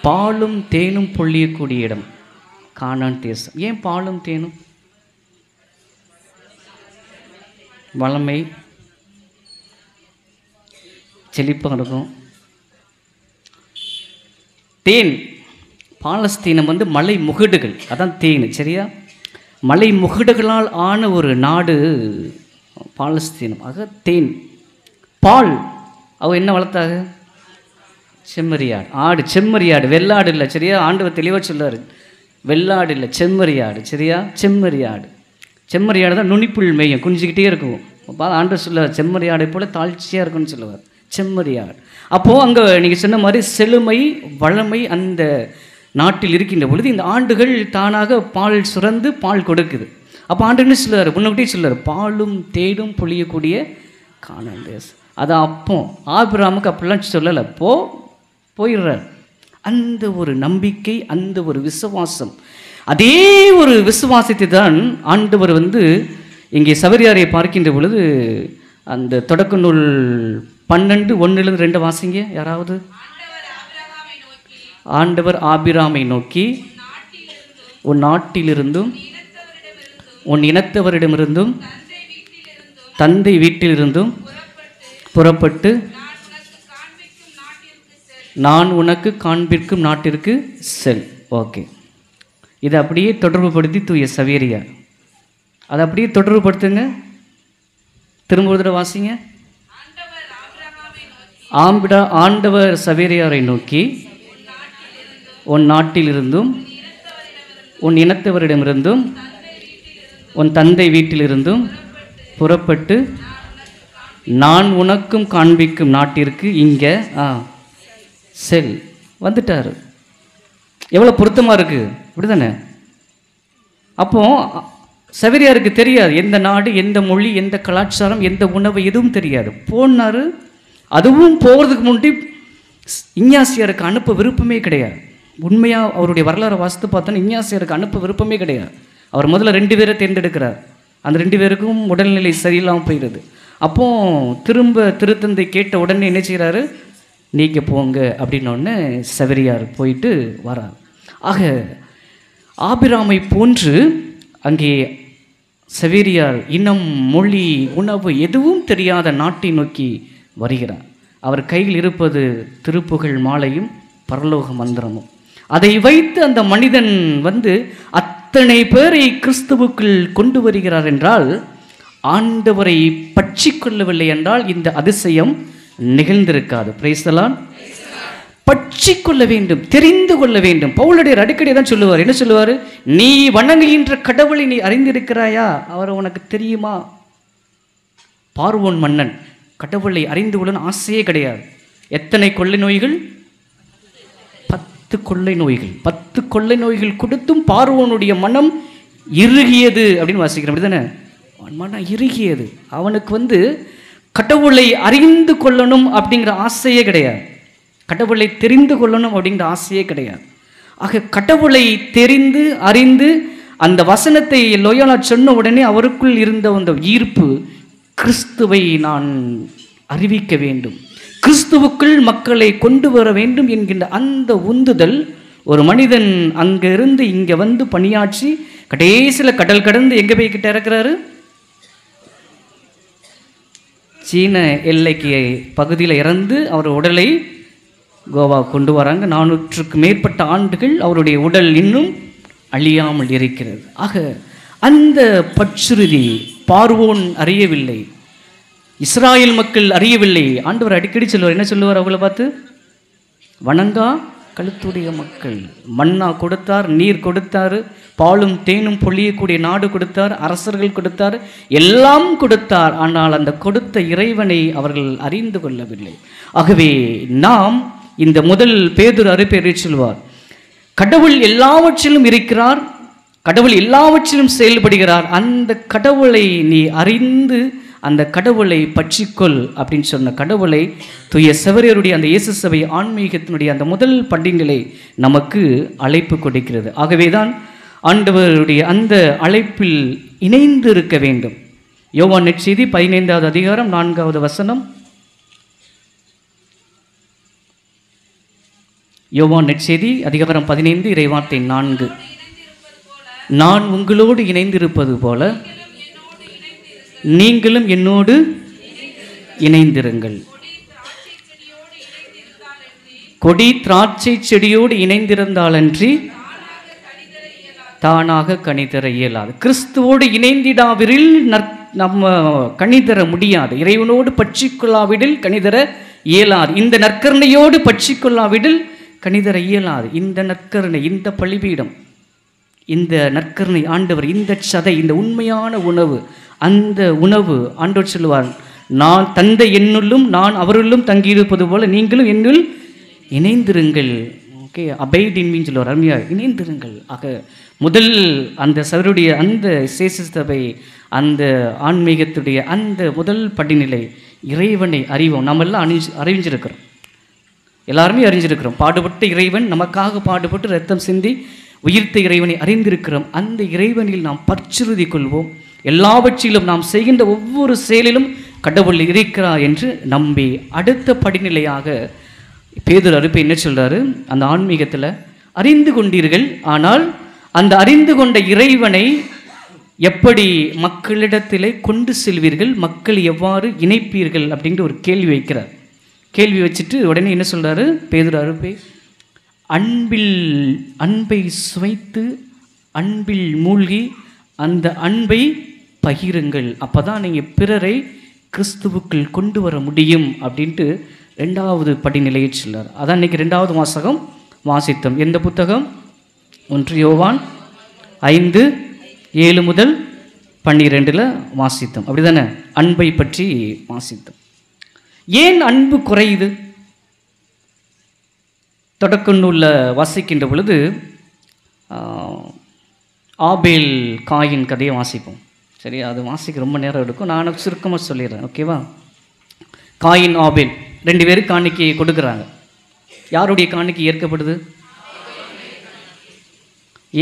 பாலும் தேனும் பொழியக்கூடிய இடம் கானான் தேசம். ஏன் பாலும் தேனும்? வளமை, செழிப்பாக இருக்கும். தேன், பாலஸ்தீனம் வந்து மலை முகடுகள், அதான் தேன். சரியா? மலை முகடுகளால் ஆன ஒரு நாடு பாலஸ்தீனம். ஆக தேன். பால், அவ என்ன வளர்த்தாக? செம்மறியாடு. ஆடு, செம்மறியாடு, வெள்ளாடு இல்லை. சரியா? ஆண்டவர் தெளிவாக சொல்லார், வெள்ளாடு இல்லை, செம்மறியாடு. சரியா? செம்மறியாடு. செம்மறியாடு தான் நுனிப்புள் மேயும், குஞ்சிக்கிட்டே இருக்கும். ஆண்டவர் சொல்லுவார், செம்மறியாடை போல தாழ்ச்சியாக இருக்குன்னு சொல்லுவார். செம்மறியாடு. அப்போது அங்கே நீங்கள் சொன்ன மாதிரி செழுமை, வளமை அந்த நாட்டில் இருக்கின்ற பொழுது இந்த ஆண்டுகள் தானாக பால் சுரந்து பால் கொடுக்குது. அப்போ ஆண்டு என்ன சொல்லுவார்? முன்னோட்டே சொல்லுவார், பாலும் தேடும் பொழியக்கூடிய கானான் தேசம். அது அப்போ ஆபிரகாமுக்கு அப்படிலாம் சொல்லலை, போயிடுறார். அந்த ஒரு நம்பிக்கை, அந்த ஒரு விசுவாசம், அதே ஒரு விசுவாசத்தை தான் ஆண்டவர் வந்து இங்கே சவேரியாரை பார்க்கின்ற பொழுது அந்த தொடக்க நூல் 12:1-2 வாசிங்க யாராவது. ஆண்டவர் ஆபிராமை நோக்கி, உன் நாட்டிலிருந்தும் உன் இனத்தவரிடமிருந்தும் தந்தை வீட்டிலிருந்தும் புறப்பட்டு நான் உனக்கு காண்பிக்கும் நாட்டிற்கு செல். ஓகே, இதை அப்படியே தொடர்புபடுத்தி தூய சவேரியார் அதை அப்படியே தொடர்புபடுத்துங்க. திரும்ப ஒரு தடவை வாசிங்க. ஆண்டவர் சவேரியாரை நோக்கி, உன் நாட்டிலிருந்தும் உன் இனத்தவரிடமிருந்தும் உன் தந்தை வீட்டிலிருந்தும் புறப்பட்டு நான் உனக்கும் காண்பிக்கும் நாட்டிற்கு இங்கே செல். வந்துட்டார். எவ்வளோ பொருத்தமாக இருக்குது, இப்படி தானே? அப்போ சவேரியாருக்கு தெரியாது எந்த நாடு, எந்த மொழி, எந்த கலாச்சாரம், எந்த உணவு, எதுவும் தெரியாது. போனார். அதுவும் போகிறதுக்கு முன்னாடி இஞ்ஞாசியாருக்கு அனுப்ப விருப்பமே கிடையாது. உண்மையாக அவருடைய வரலாறு வாசித்து பார்த்தோன்னா இஞ்ஞாசியாருக்கு அனுப்ப விருப்பமே கிடையாது. அவர் முதல்ல 2 பேரை தேர்ந்தெடுக்கிறார். அந்த 2 பேருக்கும் உடல்நிலை சரியில்லாமல் போயிடுது. அப்போது திரும்ப திருத்தந்தை கேட்ட உடனே என்ன செய்கிறாரு? நீக்க போங்க அப்படின்னோடனே சவேரியார் போயிட்டு வரார். ஆக ஆபிராமை போன்று அங்கே சவேரியார் இனம், மொழி, உணவு எதுவும் தெரியாத நாட்டை நோக்கி வருகிறார். அவர் கையில் இருப்பது திருப்புகழ் மாலையும் பரலோக மந்திரமும். அதை வைத்து அந்த மனிதன் வந்து அத்தனை பேரை கிறிஸ்துவுக்குள் கொண்டு வருகிறார் என்றால், ஆண்டவரை பற்றி கொள்ளவில்லை என்றால் இந்த அதிசயம் நிகழ்ந்திருக்காது. Praise the Lord. பற்றி கொள்ள வேண்டும், தெரிந்து கொள்ள வேண்டும். பவுலடியார் அடிக்கடி தான் சொல்லுவார். என்ன சொல்லுவார்? நீ வணங்குகின்ற கடவுளை நீ அறிந்திருக்கிறாயா? அவர் உனக்கு தெரியுமா? பார்வோன் மன்னன் கடவுளை அறிந்து கொள்ள ஆசையே கிடையாது. எத்தனை கொள்ளை நோய்கள்? 10 கொள்ளை நோய்கள். 10 கொள்ளை நோய்கள் கொடுத்தும் பார்வோனுடைய மனம் இறுகியது அப்படின்னு வாசிக்கிறோம். அப்படிதானே? மனம் இறுகியது. அவனுக்கு வந்து கடவுளை அறிந்து கொள்ளணும் அப்படிங்கிற ஆசையே கிடையாது. கடவுளை தெரிந்து கொள்ளணும் அப்படிங்கிற ஆசையே கிடையாது. ஆக கடவுளை தெரிந்து அறிந்து அந்த வசனத்தை லோயோலா சொன்ன உடனே அவருக்குள் இருந்த அந்த ஈர்ப்பு, கிறிஸ்துவை நான் அறிவிக்க வேண்டும், கிறிஸ்துவுக்குள் மக்களை கொண்டு வர வேண்டும் என்கின்ற அந்த உந்துதல் ஒரு மனிதன் அங்கிருந்து இங்கே வந்து பணியாற்றி கடைசியில் கடல் கடந்து எங்கே போய் கிட்ட இறக்குறாரு? சீன எல்லைக்கு பகுதியில் இறந்து அவர் உடலை கோவா கொண்டு வராங்க. 400க்கு மேற்பட்ட ஆண்டுகள் அவருடைய உடல் இன்னும் அழியாமல் இருக்கிறது. ஆக அந்த பற்றுறுதி பார்வோன் அறியவில்லை, இஸ்ராயேல் மக்கள் அறியவில்லை. ஆண்டவர் அடிக்கடி சொல்லுவார், என்ன சொல்லுவார் அவங்கள பார்த்து? வணங்கா கழுத்துடைய மக்கள். மன்னா கொடுத்தார், நீர் கொடுத்தார், பாலும் தேனும் பொழியக்கூடிய நாடு கொடுத்தார், அரசர்கள் கொடுத்தார், எல்லாம் கொடுத்தார். ஆனால் அந்த கொடுத்த இறைவனை அவர்கள் அறிந்து கொள்ளவில்லை. ஆகவே நாம் இந்த முதல் பேதுரு அருப்பேரை சொல்வார், கடவுள் எல்லாவற்றிலும் இருக்கிறார், கடவுள் எல்லாவற்றிலும் செயல்படுகிறார். அந்த கடவுளை நீ அறிந்து அந்த கடவுளை பற்றிக்கொள் அப்படின்னு சொன்ன கடவுளை தூய செவரியருடைய அந்த இயேசு சபை ஆன்மீகத்தினுடைய அந்த முதல் படிநிலை நமக்கு அழைப்பு கொடுக்கிறது. ஆகவேதான் ஆண்டவருடைய அந்த அழைப்பில் இணைந்து இருக்க வேண்டும். யோவான் நற்செய்தி 15வது அதிகாரம் 4வது வசனம். யோவான் நற்செய்தி அதிகாரம் 15 இறைவார்த்தை 4. நான் உங்களோடு இணைந்திருப்பது போல நீங்களும் என்னோடு இணைந்திருங்கள். கொடி திராட்சை செடியோடு இணைந்திருந்தாலன்றி தானாக கனிதர இயலாது. கிறிஸ்துவோடு இணைந்திடாவிடில் நம்ம கனிதர முடியாது. இறைவனோடு பற்றிக்கொள்ளாவிடில் கனிதர இயலாது. இந்த நற்கருணையோடு பற்றிக்கொள்ளாவிடில் கனிதர இயலாது. இந்த நற்கருணை, இந்த பலிபீடம், இந்த நற்கருணை ஆண்டவர், இந்த சதை, இந்த உண்மையான உணவு, அந்த உணவு ஆண்டவர் சொல்லுவார், நான் தந்தை என்னுள்ளும் நான் அவருள்ளும் தங்கியிருப்பது போல நீங்களும் என்னுள் இணைந்திருங்கள். ஓகே, அபைட் இன் மீன் சொல்லுவார், அருமையாக இணைந்திருங்கள். ஆக முதல் அந்த சவருடைய அந்த சேஷசபை, அந்த ஆன்மீகத்துடைய அந்த முதல் படிநிலை இறைவனை அறிவோம். நம்ம எல்லாம் அறிஞ்சிருக்கிறோம், எல்லாருமே அறிஞ்சிருக்கிறோம். பாடுபட்ட இறைவன் நமக்காக பாடுபட்டு ரத்தம் சிந்தி உயிர்த்த இறைவனை அறிந்திருக்கிறோம். அந்த இறைவனில் நாம் பற்றுறுதி கொள்வோம். எல்லாவற்றிலும் நாம் செய்கின்ற ஒவ்வொரு செயலிலும் கடவுள் இருக்கிறார் என்று நம்பி அடுத்த படிநிலையாக பேதுரு அருப்பை என்ன சொல்றாரு? அந்த ஆன்மீகத்தில் அறிந்து கொண்டீர்கள், ஆனால் அந்த அறிந்து கொண்ட இறைவனை எப்படி மக்களிடத்திலே கொண்டு செல்வீர்கள், மக்கள் எவ்வாறு இணைப்பீர்கள் அப்படின்ற ஒரு கேள்வி வைக்கிறார். கேள்வி வச்சுட்டு உடனே என்ன சொல்றாரு பேதுரு அருப்பை? அன்பை சுவைத்து அன்பில் மூழ்கி அந்த அன்பை பகிருங்கள். அப்போ தான் நீங்கள் பிறரை கிறிஸ்துவுக்குள் கொண்டு வர முடியும் அப்படின்ட்டு 2வது படிநிலையை சொல்லார். அதான் இன்றைக்கி 2வது வாசகம் வாசித்தோம். எந்த புத்தகம்? 1 யோவான் 5:7 முதல் 12 வாசித்தோம். அப்படி தானே? அன்பை பற்றி வாசித்தோம். ஏன் அன்பு குறையுது? தொடக்க நூலில் வாசிக்கின்ற பொழுது ஆபேல் காயின் கதையை வாசிப்போம். சரி, அது வாசிக்க ரொம்ப நேரம் எடுக்கும், நான் சுருக்கமாக சொல்லிடுறேன். ஓகேவா? காயின் ஆபேல் 2 பேரும் காணிக்கை கொடுக்குறாங்க. யாருடைய காணிக்கை ஏற்கப்படுது?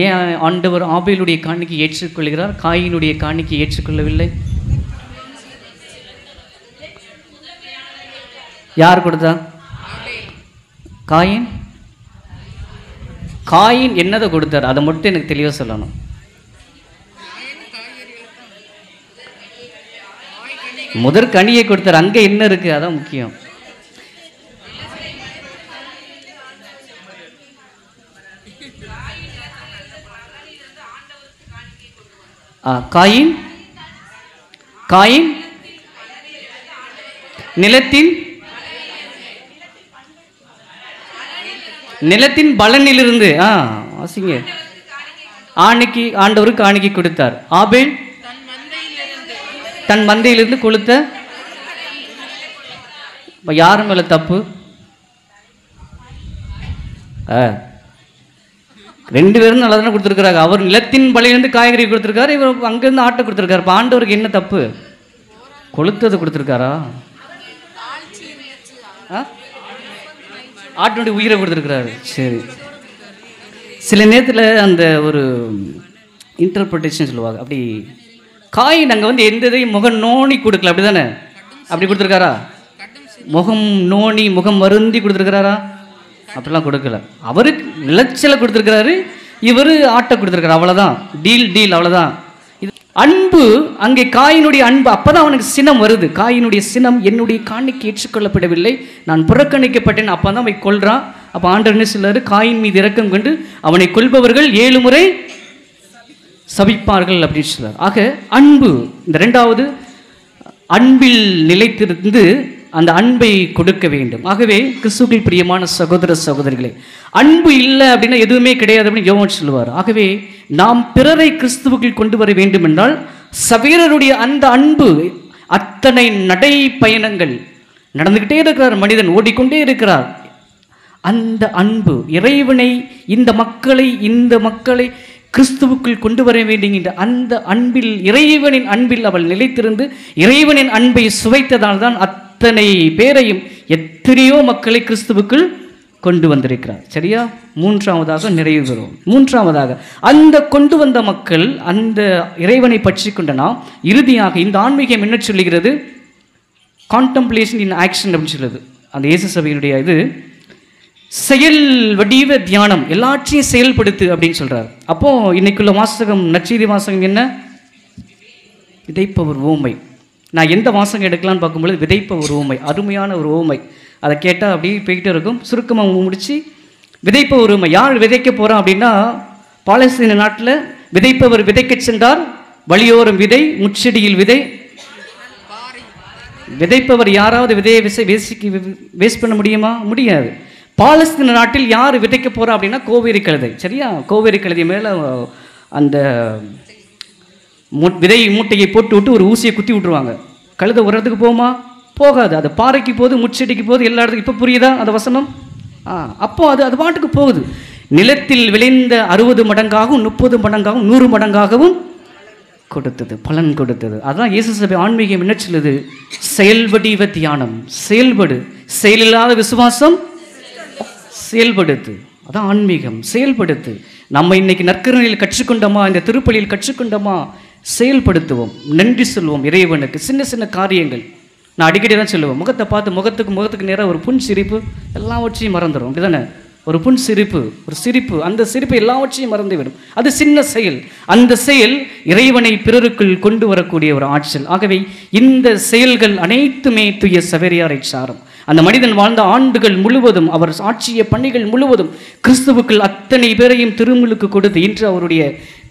ஏன் ஆண்டவர் ஆபேலுடைய காணிக்கை ஏற்றுக்கொள்கிறார், காயினுடைய காணிக்கை ஏற்றுக்கொள்ளவில்லை? யார் கொடுத்தா? காயின். காயின் என்னதை கொடுத்தார் அதை மட்டும் எனக்கு தெளிவாக சொல்லணும். முதற் கனியை கொடுத்தார். அங்கே என்ன இருக்கு அதான் முக்கியம். காயின் காயின் நிலத்தின் பலனிலிருந்து வாசிங்க. ஆண்டவருக்கு காணிக்கை கொடுத்தார். ஆபேல் தன் மந்தையிலிருந்து கொளுத்த. யாரு மேல தப்பு? 2 பேரும் நல்லா தானே கொடுத்துருக்காங்க. அவர் நிலத்தின் பலையிலிருந்து காய்கறி கொடுத்துருக்காரு, இவர் அங்கிருந்து ஆட்டை கொடுத்துருக்காரு. இப்போ ஆண்டவருக்கு என்ன தப்பு? கொளுத்தது கொடுத்துருக்காரா? ஆட்டினுடைய உயிரை கொடுத்துருக்கிறாரு. சரி, சில நேரத்தில் அந்த ஒரு இன்டர்பிரிட்டேஷன் சொல்லுவாங்க. அப்படி காயின் அங்கே வந்து எந்த இதையும் முகம் நோண்டி கொடுக்கல, அப்படி தானே? அப்படி கொடுத்துருக்காரா? முகம் நோண்டி முகம் வருந்தி கொடுத்துருக்கிறாரா? அப்படிலாம் கொடுக்கல. அவருக்கு விளைச்சலை கொடுத்துருக்கிறாரு, இவர் ஆட்டை கொடுத்துருக்காரு, அவ்வளோதான். டீல் அவ்வளோதான். இது அன்பு. அங்கே காயினுடைய அன்பு, அப்பதான் அவனுக்கு சினம் வருது. காயினுடைய சினம், என்னுடைய காணிக்கை ஏற்றுக்கொள்ளப்படவில்லை, நான் புறக்கணிக்கப்பட்டேன். அப்போ தான் அவன் கொல்றான். அப்போ ஆண்டவர் என்ன சொல்றாரு? காயின் மீது இரக்கம் கொண்டு அவனை கொல்பவர்கள் 7 முறை சபிப்பார்கள் அப்படின்னு சொல்றார். ஆக அன்பு, இந்த ரெண்டாவது அன்பில் நிலைத்திருந்து அந்த அன்பை கொடுக்க வேண்டும். ஆகவே கிறிஸ்துவில் பிரியமான சகோதர சகோதரிகளே, அன்பு இல்லை அப்படின்னா எதுவுமே கிடையாது அப்படின்னு யோவான் சொல்லுவார். ஆகவே நாம் பிறரை கிறிஸ்துவுக்குள் கொண்டு வர வேண்டும் என்றால் சபையருடைய அந்த அன்பு, அத்தனை நடை பயணங்கள் நடந்துக்கிட்டே இருக்கிறார், மனிதன் ஓடிக்கொண்டே இருக்கிறார். அந்த அன்பு இறைவனை, இந்த மக்களை கிறிஸ்துவுக்குள் கொண்டு வர வேண்டுகின்ற அந்த அன்பில், இறைவனின் அன்பில் அவள் நிலைத்திருந்து இறைவனின் அன்பை சுவைத்ததால் தான் அத்தனை பேரையும், எத்தனையோ மக்களை கிறிஸ்துவுக்குள் கொண்டு வந்திருக்கிறார். சரியா? மூன்றாவதாக நிறைவு பெறும். மூன்றாவதாக அந்த கொண்டு வந்த மக்கள், அந்த இறைவனை பற்றி கொண்ட நாம் இறுதியாக இந்த ஆன்மீகம் என்ன சொல்லுகிறது? கான்டம்ப்ளேஷன் இன் ஆக்ஷன் அப்படின்னு சொல்லுது. அந்த இயேசு சபையினுடைய இது செயல் வடிவ தியானம், எல்லாற்றையும் செயல்படுத்து அப்படின்னு சொல்றார். அப்போ இன்னைக்குள்ள வாசகம், நற்செய்தி வாசகம் என்ன? விதைப்பவர் ஊமை. நான் எந்த வாசகம் எடுக்கலான்னு பார்க்கும்பொழுது விதைப்பவர் ஊமை, அருமையான ஒரு ஊமை. அதை கேட்டால் அப்படியே போய்கிட்டே இருக்கும். சுருக்கமாக முடிச்சு, விதைப்பவர் ஊமை. யார் விதைக்க போகிறான் அப்படின்னா, பாலஸ்தீன நாட்டில் விதைப்பவர் விதைக்க சென்றார், வழியோரம் விதை, முச்செடியில் விதை. விதைப்பவர் யாராவது விதையை வேஸ்ட் பண்ண முடியுமா? முடியாது. பாலஸ்தீன நாட்டில் யார் விதைக்க போகிறா அப்படின்னா கோவேரி கழுதை. சரியா? கோவேரி கழுதை மேலே அந்த விதை மூட்டையை போட்டு விட்டு ஒரு ஊசியை குத்தி விட்டுருவாங்க. கழுதை ஒரு இடத்துக்கு போகுமா? போகாது. அது பாறைக்கு போகுது, முச்செடிக்கு போகுது, எல்லா இடத்துக்கும். இப்போ புரியுதா அந்த வசனம்? அப்போ அது பாட்டுக்கு போகுது. நிலத்தில் விளைந்த 60 மடங்காகவும் 30 மடங்காகவும் 100 மடங்காகவும் கொடுத்தது, பலன் கொடுத்தது. அதான் இயேசு சபை ஆன்மீகம் என்ன சொல்லுது? செயல்வடிவ தியானம். செயல்படு. செயலில்லாத விசுவாசம் செயல்படுத்து. அதான் ஆன்மீகம். செயல்படுத்து. நம்ம இன்னைக்கு நற்கருணையில் கற்றுக்கொண்டோமா? இந்த திருப்பலியில் கற்றுக்கொண்டோமா? செயல்படுத்துவோம். நன்றி சொல்வோம் இறைவனுக்கு. சின்ன சின்ன காரியங்கள் நான் அடிக்கடி தான் சொல்லுவேன். முகத்தை பார்த்து முகத்துக்கு நேராக ஒரு புன் சிரிப்பு எல்லாவற்றையும் மறந்துடும். அப்படி தானே? ஒரு புன் சிரிப்பு, ஒரு சிரிப்பு, அந்த சிரிப்பு எல்லாவற்றையும் மறந்துவிடும். அது சின்ன செயல். அந்த செயல் இறைவனை பிறருக்குள் கொண்டு வரக்கூடிய ஒரு ஆற்றல். ஆகவே இந்த செயல்கள் அனைத்துமே தூய சவேரியாரை சாரும். அந்த மனிதன் வாழ்ந்த ஆண்டுகள் முழுவதும், அவர் ஆட்சிய பணிகள் முழுவதும் கிறிஸ்துவுக்குள் அத்தனை பேரையும் திருமுழுக்கு கொடுத்து இன்று அவருடைய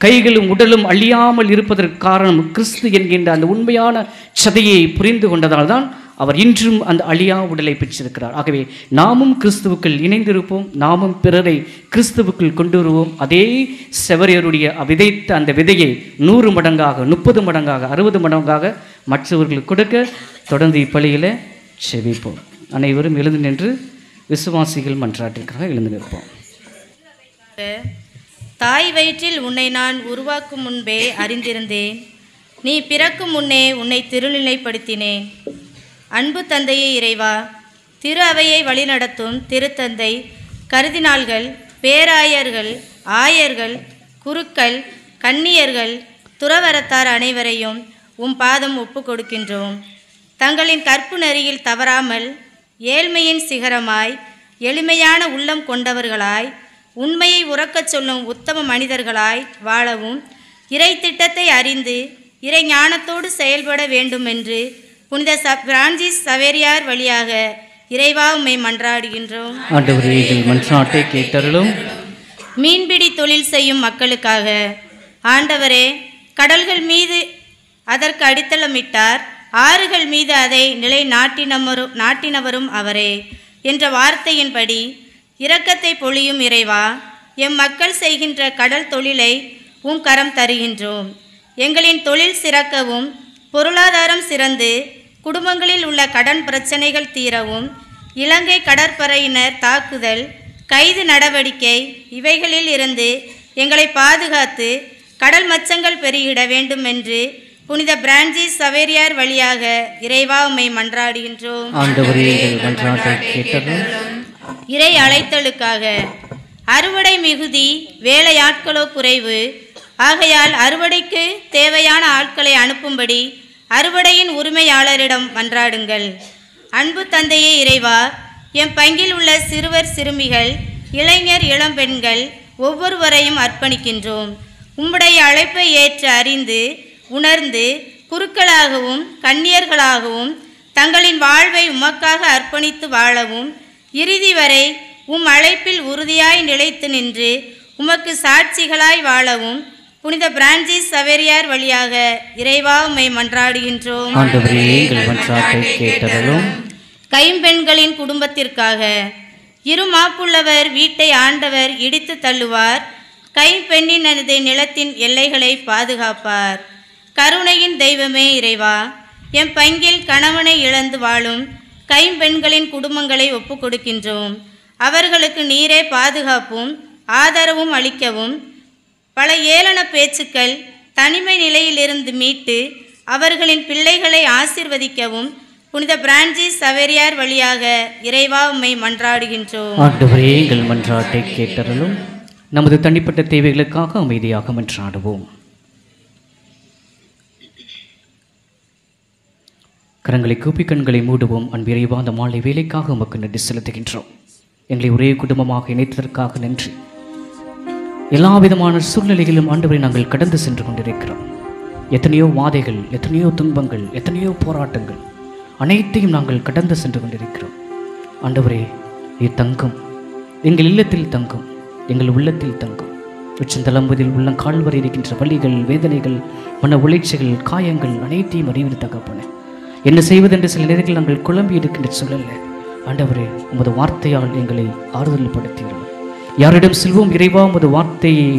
கைகளும் உடலும் அழியாமல் இருப்பதற்கு காரணம் கிறிஸ்து என்கின்ற அந்த உண்மையான சதையை புரிந்து கொண்டதால் தான் அவர் இன்றும் அந்த அழியா உடலை பெற்றிருக்கிறார். ஆகவே நாமும் கிறிஸ்துவுக்குள் இணைந்திருப்போம், நாமும் பிறரை கிறிஸ்துவுக்குள் கொண்டு வருவோம். அதே செவரியருடைய விதைத்த அந்த விதையை 100 மடங்காக, 30 மடங்காக, 60 மடங்காக மற்றவர்களுக்கு கொடுக்க தொடர்ந்து இப்பலியில் செவிப்போம். அனைவரும் எழுந்து நின்று விசுவாசிகள் மன்றாட்டிற்காக எழுந்து நிற்போம். தாய் வயிற்றில் உன்னை நான் உருவாக்கும் முன்பே அறிந்திருந்தேன், நீ பிறக்கும் முன்னே உன்னை திருநிலைப்படுத்தினேன். அன்பு தந்தையே இறைவா, திரு அவையை வழிநடத்தும் திருத்தந்தை, கருதினாள்கள், பேராயர்கள், ஆயர்கள், குருக்கள், கன்னியர்கள், துறவரத்தார் அனைவரையும் உம் பாதம் ஒப்பு கொடுக்கின்றோம். தங்களின் கற்பு நெறியில் தவறாமல் ஏழ்மையின் சிகரமாய் எளிமையான உள்ளம் கொண்டவர்களாய் உண்மையை உறக்கச் சொல்லும் உத்தம மனிதர்களாய் வாழவும் இறை திட்டத்தை அறிந்து இறை ஞானத்தோடு செயல்பட வேண்டும் என்று புனித பிரான்சிஸ் சவேரியார் வழியாக இறைவா உம்மை மன்றாடுகின்றோம். ஆண்டவரே, எங்கள் மன்றாட்டை கேட்டருளும். மீன்பிடி தொழில் செய்யும் மக்களுக்காக ஆண்டவரே, கடல்கள் மீது அதற்கு அடித்தளமிட்டார், ஆறுகள் மீது அதை நிலை நாட்டினவரும் அவரே என்ற வார்த்தையின்படி இரக்கத்தை பொழியும் இறைவா, எம் மக்கள் செய்கின்ற கடல் தொழிலை உம் கரம் தருகின்றோம். எங்களின் தொழில் சிறக்கவும், பொருளாதாரம் சிறந்து, குடும்பங்களில் உள்ள கடன் பிரச்சனைகள் தீரவும், இலங்கை கடற்படையினர் தாக்குதல், கைது நடவடிக்கை இவைகளில் இருந்து எங்களை பாதுகாத்து கடல் மச்சங்கள் பெருகிட வேண்டும் என்று புனித பிரான்சிஸ் சவேரியார் வழியாக இறைவா உம்மை மன்றாடுகின்றோம். இறை அழைத்தலுக்காக அறுவடை மிகுதி, வேலையாட்களோ குறைவு. ஆகையால் அறுவடைக்கு தேவையான ஆட்களை அனுப்பும்படி அறுவடையின் உரிமையாளரிடம் மன்றாடுங்கள். அன்பு தந்தையே இறைவா, எம் பங்கில் உள்ள சிறுவர் சிறுமிகள், இளைஞர் இளம்பெண்கள் ஒவ்வொருவரையும் அர்ப்பணிக்கின்றோம். உம்முடைய அழைப்பை ஏற்று அறிந்து உணர்ந்து குருக்களாகவும் கன்னியர்களாகவும் தங்களின் வாழ்வை உமக்காக அர்ப்பணித்து வாழவும், இறுதி வரை உம் அழைப்பில் உறுதியாய் நிலைத்து நின்று உமக்கு சாட்சிகளாய் வாழவும் புனித பிரான்சிஸ் சவேரியார் வழியாக இறைவா உம்மை மன்றாடுகின்றோம். ஆண்டவரே, எங்கள் மன்றாட்டை கேட்டருளும். கைம்பெண்களின் குடும்பத்திற்காக, இரு மாப்புள்ளவர் வீட்டை ஆண்டவர் இடித்து தள்ளுவார், கைம்பெண்ணினது நிலத்தின் எல்லைகளை பாதுகாப்பார். கருணையின் தெய்வமே இறைவா, எம் பங்கில் கணவனை இழந்து வாழும் கைம்பெண்களின் குடும்பங்களை ஒப்புக் கொடுக்கின்றோம். அவர்களுக்கு நீரே பாதுகாப்பும் ஆதரவும் அளிக்கவும், பல ஏளன பேச்சுக்கள் தனிமை நிலையிலிருந்து மீட்டு அவர்களின் பிள்ளைகளை ஆசிர்வதிக்கவும் புனித பிரான்சிஸ் சவேரியார் வழியாக இறைவா உம்மை மன்றாடுகின்றோம். ஆண்டவரே, எங்கள் மன்றாட்டை கேட்டருளும். நமது தனிப்பட்ட தேவைகளுக்காக அமைதியாக மன்றாடுவோம். கரங்களை கூப்பி கண்களை மூடுவோம். அன்பிறைவா, அந்த மாலை வேலைக்காக உமக்கு நன்றி செலுத்துகின்றோம். எங்களை ஒரே குடும்பமாக இணைத்ததற்காக நன்றி. எல்லா விதமான சூழ்நிலைகளிலும் ஆண்டவரை நாங்கள் கடந்து சென்று கொண்டிருக்கிறோம். எத்தனையோ வாதைகள், எத்தனையோ துன்பங்கள், எத்தனையோ போராட்டங்கள் அனைத்தையும் நாங்கள் கடந்து சென்று கொண்டிருக்கிறோம். ஆண்டவரே, நீர் தங்கும், எங்கள் இல்லத்தில் தங்கும், எங்கள் உள்ளத்தில் தங்கும். உச்சந்தளம்பதில் உள்ள கால்வரை இருக்கின்ற வலிகள், வேதனைகள், மன உளைச்சல்கள், காயங்கள் அனைத்தையும் அறிவித்து தகப்பன என்ன செய்வதென்று சில நேரங்களில் நாங்கள் குழம்பி இருக்கின்ற சூழல்ல ஆண்டவரே, உமது வார்த்தையால் எங்களை ஆறுதல் படுத்தியுள்ளோம். யாரிடம் செல்வோம் இறைவா, உமது வார்த்தையை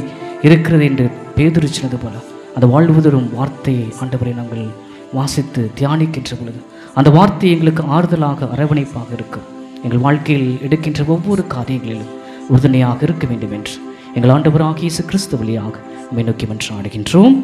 இருக்கிறது என்று பேதுரு சொன்னது போல அந்த வாழ்வதரும் வார்த்தையை ஆண்டவரை நாங்கள் வாசித்து தியானிக்கின்ற பொழுது அந்த வார்த்தை எங்களுக்கு ஆறுதலாக அரவணைப்பாக இருக்கும். எங்கள் வாழ்க்கையில் எடுக்கின்ற ஒவ்வொரு காரியங்களிலும் உறுதுணையாக இருக்க வேண்டும் என்று எங்கள் ஆண்டவராகிய இயேசு கிறிஸ்து வழியாக உம்மை நோக்கி மன்றாடுகின்றோம்.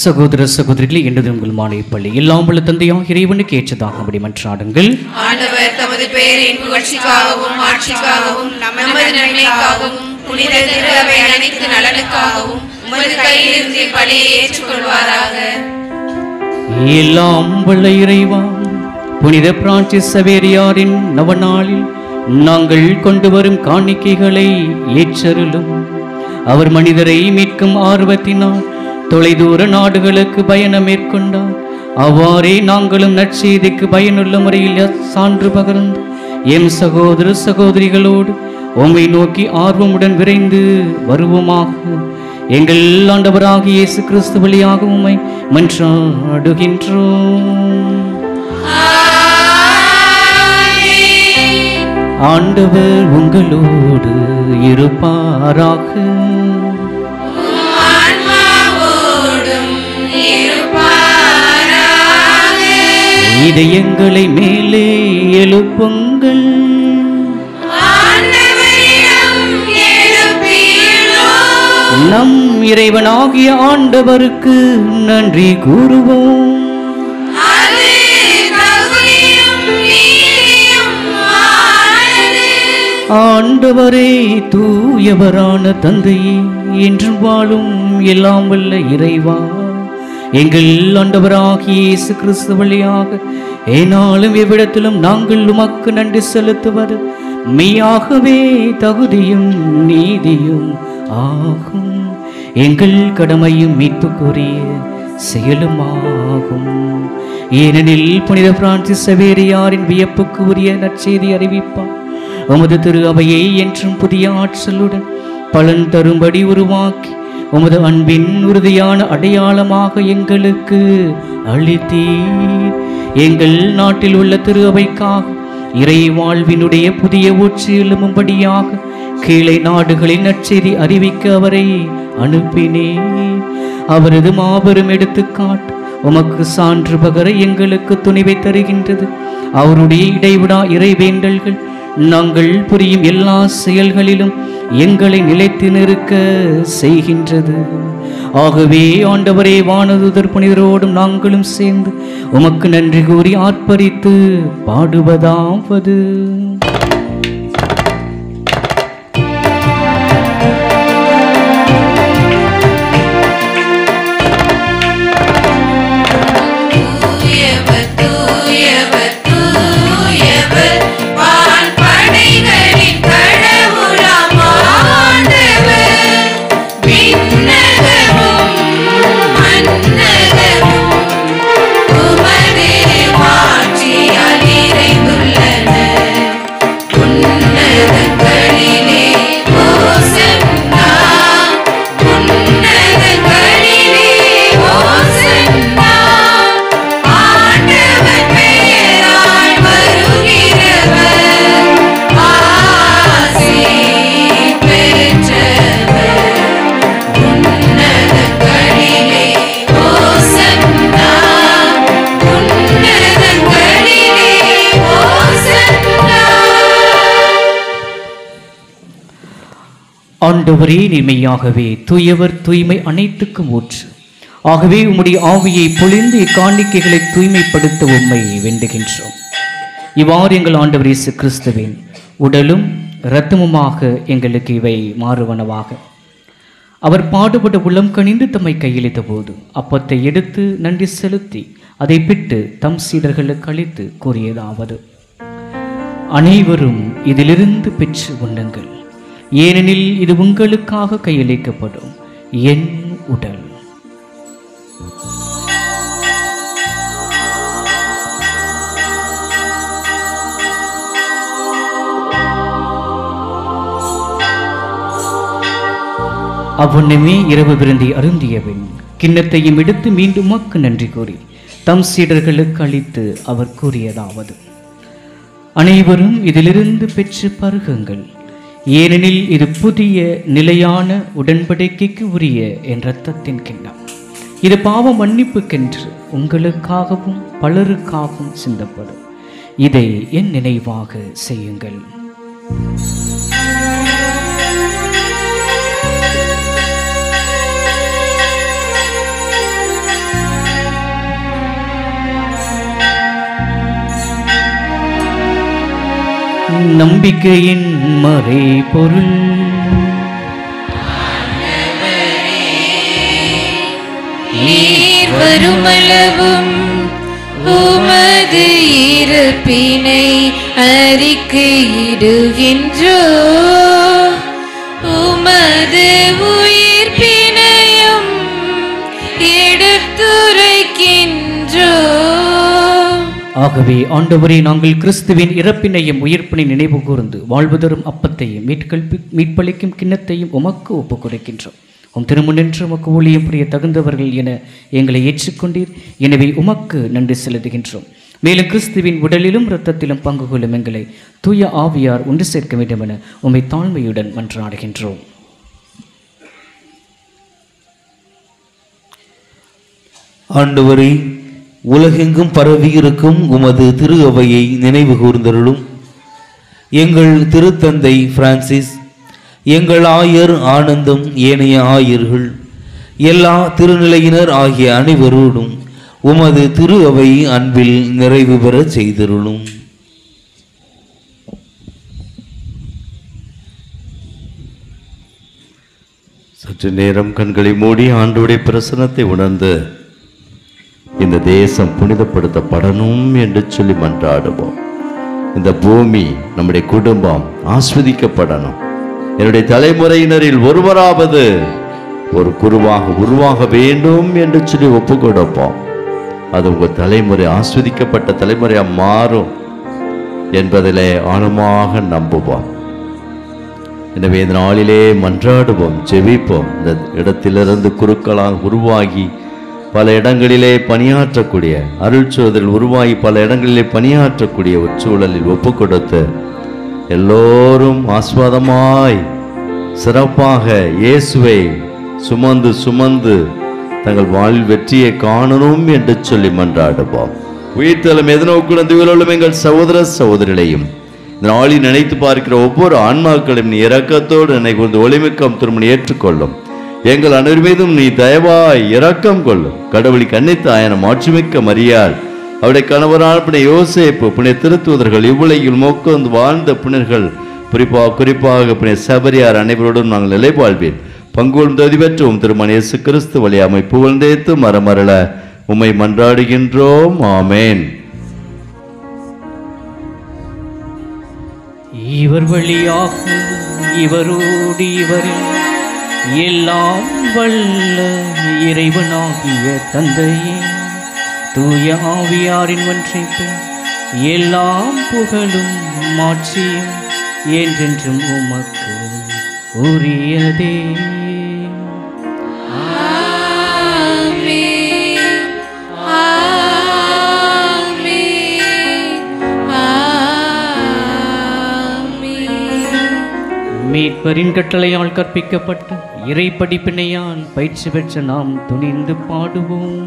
சகோதர சகோதரிகளே, இன்றது உங்கள் மாலை பள்ளி எல்லாம் உள்ள தந்தையாக இறைவனுக்கு ஏற்றதாக மன்றாடுங்கள். ஆண்டவர் தமது பெயரின் புகழ்ச்சிக்காகவும் ஆட்சிக்காகவும் நமது நன்மைக்காகவும் புனித திரு அவை அனைத்து நலனுக்காகவும் உமது கையிலிருந்து பலியை ஏற்றுக்கொள்வாராக. எல்லாம் வல்ல இறைவா, புனித பிரான்சிஸ் சவேரியாரின் நவநாளில் நாங்கள் கொண்டு வரும் காணிக்கைகளை ஏற்றருளும். அவர் மனிதரை மீட்கும் ஆர்வத்தினால் தொலைதூர நாடுகளுக்கு பயணம் மேற்கொண்டார். அவ்வாறே நாங்களும் நற்செய்திக்கு பயனுள்ள முறையில் சான்று பகர்ந்து எம் சகோதர சகோதரிகளோடு உம்மை நோக்கி ஆர்வமுடன் விரைந்து வருவோமாக. எங்கள் ஆண்டவராகிய இயேசு கிறிஸ்து வழியாக உம்மை மன்றாடுகின்றோம். ஆண்டவர் உங்களோடு இருப்பாராக. இதயங்களை மேலே எழுப்புங்கள். நம் இறைவனாகிய ஆண்டவருக்கு நன்றி கூறுவோம். ஆண்டவரே, தூயவரான தந்தையே, என்று வாழும் எல்லாம் வல்ல இறைவா, எங்கள் ஆண்டவராகிய இயேசு கிறிஸ்து வழியாக ஏனாலும் எவ்விடத்திலும் நாங்கள் உமக்கு நன்றி செலுத்துவது மெய்யாகவே தகுதியும் நீதியும் ஆகும். எங்கள் கடமையும் மீட்புக்குரிய செயலுமாகும். ஏனெனில் புனித பிரான்சிஸ் சவேரியாரின் வியப்புக்கு உரிய நற்செய்தி அறிவிப்பார். உமது திரு அவையை என்றும் புதிய ஆற்றலுடன் பலன் தரும்படி உருவாக்கி உமது அன்பின் உறுதியான அடையாளமாக எங்களுக்கு அளித்தீர். எங்கள் நாட்டில் உள்ள திரு அவைக்காக இறை வாழ்வினுடைய புதிய ஊற்றி எழும்படியாக கீழே நாடுகளின் நற்செய்தி அறிவிக்க அவரை அனுப்பினேன். அவரது மாபெரும் எடுத்துக்காட்டு உமக்கு சான்று பகர எங்களுக்கு துணிவை தருகின்றது. அவருடைய இடைவிடா இறைவேண்டல்கள் நாங்கள் புரியும் எல்லா செயல்களிலும் எங்களை நிலைத்து நிற்க செய்கின்றது. ஆகவே ஆண்டவரே, வானதூதர் புனிதரோடும் நாங்களும் சேர்ந்து உமக்கு நன்றி கூறி ஆர்ப்பரித்து பாடுவதாவது: ஆண்டவரே, நீமையாகவே தூயவர், தூய்மை அனைத்துக்கும் ஊற்று. ஆகவே உம்முடைய ஆவியை பொழிந்து இக்காணிக்கைகளை தூய்மைப்படுத்த உம்மை வேண்டுகின்றோம். இவ்வாறு எங்கள் ஆண்டவர் இயேசு கிறிஸ்துவின் உடலும் இரத்தமுமாக எங்களுக்கு இவை மாறுவனவாக. அவர் பாடுபட உளம் கனிந்து தம்மை கையளித்த போது அப்பத்தை எடுத்து நன்றி செலுத்தி அதை பிட்டு தம் சீடர்களுக்கு அளித்து கூறியதாவது: அனைவரும் இதிலிருந்து பெற்று உண்ணுங்கள், ஏனெனில் இது உங்களுக்காக கையளிக்கப்படும் என் உடல். அவ்வண்ணமே இரவு விருந்தை அருந்தியவன் கிண்ணத்தையும் எடுத்து மீண்டும் உமக்கு நன்றி கூறி தம் சீடர்களுக்கு அளித்து அவர் கூறியதாவது: அனைவரும் இதிலிருந்து பெற்று பருகுங்கள், ஏனெனில் இது புதிய நிலையான உடன்படிக்கைக்கு உரிய என் இரத்தத்தின் கிண்ணம். இது பாவ மன்னிப்புக்கென்று உங்களுக்காகவும் பலருக்காகவும் சிந்தப்படும். இதை என் நினைவாக செய்யுங்கள். நம்பிக்கையின் மறை பொருள். நீர் வருமளவும் உமது இறப்பினை அறிக்கையிடுகின்றோ உமது உயிர்ப்பினையும் எடுத்துரைக்கின்றோ. ஆகவே ஆண்டவரே, நாங்கள் கிறிஸ்துவின் இறப்பினையும் உயிர்ப்பினை நினைவு கூர்ந்து வாழ்வு தரும் அப்பத்தையும் மீட்பளிக்கும் கிண்ணத்தையும் உமக்கு ஒப்புக் கொடுக்கின்றோம். உம் திருமுன்னின்று உமக்கு ஊழியம் புரிய தகுந்தவர்கள் என எங்களை ஏற்றுக்கொண்டீர். எனவே உமக்கு நன்றி செலுத்துகின்றோம். மேலும் கிறிஸ்துவின் உடலிலும் இரத்தத்திலும் பங்கு கொள்ளும் எங்களை தூய ஆவியார் ஒன்று சேர்க்க வேண்டும் என உம்மை தாழ்மையுடன் மன்றாடுகின்றோம். ஆண்டவரே, உலகெங்கும் பரவியிருக்கும் உமது திரு அவையை நினைவு கூர்ந்தருளும். எங்கள் திருத்தந்தை பிரான்சிஸ், எங்கள் ஆயர் ஆனந்தம், ஏனைய ஆயர்கள், எல்லா திருநிலையினர் ஆகிய அனைவரோடும் உமது திரு அவை அன்பில் நிறைவு பெற செய்தருளும். சற்று நேரம் கண்களை மூடி ஆண்டவருடைய பிரசன்னத்தை உணர்ந்து இந்த தேசம் புனிதப்படுத்தப்படணும் என்று சொல்லி மன்றாடுவோம். இந்த பூமி, நம்முடைய குடும்பம் ஆஸ்வதிக்கப்படணும். என்னுடைய தலைமுறையினரில் ஒருவராவது ஒரு குருவாக உருவாக வேண்டும் என்று சொல்லி ஒப்பு கொடுப்போம். அது உங்கள் தலைமுறை ஆஸ்வதிக்கப்பட்ட தலைமுறையாக மாறும் என்பதிலே ஆழமாக நம்புவோம். எனவே இந்த நாளிலே மன்றாடுவோம், ஜெபிப்போம். இந்த இடத்திலிருந்து குருக்களாக உருவாகி பல இடங்களிலே பணியாற்றக்கூடிய அருள்சோதரில் உருவாகி பல இடங்களிலே பணியாற்றக்கூடிய ஒரு சூழலில் ஒப்பு கொடுத்து எல்லோரும் ஆஸ்வாதமாய் சிறப்பாக இயேசுவை சுமந்து சுமந்து தங்கள் வாழ்வில் வெற்றியை காணணும் என்று சொல்லி மன்றாடுவோம். உயிர்த்தலும் எதனோக்குடன் துயிலும் எங்கள் சகோதர சகோதரிகளையும் இந்த நாளில் நினைத்து பார்க்கிற ஒவ்வொரு ஆன்மாக்களையும் நீ இரக்கத்தோடு நினைவு ஒளிமிக்கம் திருமணி ஏற்றுக்கொள்ளும். எங்கள் அனைவர் மீதும் நீ தயவாய் இரக்கம் கொள்ளும். கடவுளி கன்னித்தாயன மாட்சிமிக்க மரியாள், அவருடைய கணவரான புனித யோசேப்பு, புனித திருத்தூதர்கள், இவ்வுலகில் மோக்கந்து வாழ்ந்த புனிதர்கள், குறிப்பாக புனித சபரியார் அனைவரோடும் நாங்கள் நிலை வாழ்வேன். பங்குள் தகுதி பெற்றோம் திருமண இயேசு கிறிஸ்து வழியாமை புகழ்ந்தேத்து மரமரள உம்மை மன்றாடுகின்றோம். ஆமேன். இவர் வழியாக இவரோடு இவரில் எல்லாம் வல்ல இறைவனாகிய தந்தையே, தூய ஆவியாரின் ஒன்றிப்பு எல்லாம் புகழும் மாட்சியும் என்றென்றும் உமக்கு உரியதே. மீட்பரின் கட்டளையால் கற்பிக்கப்பட்டு இறை படிப்பினையால் பயிற்சி பெற்ற நாம் துணிந்து பாடுவோம்.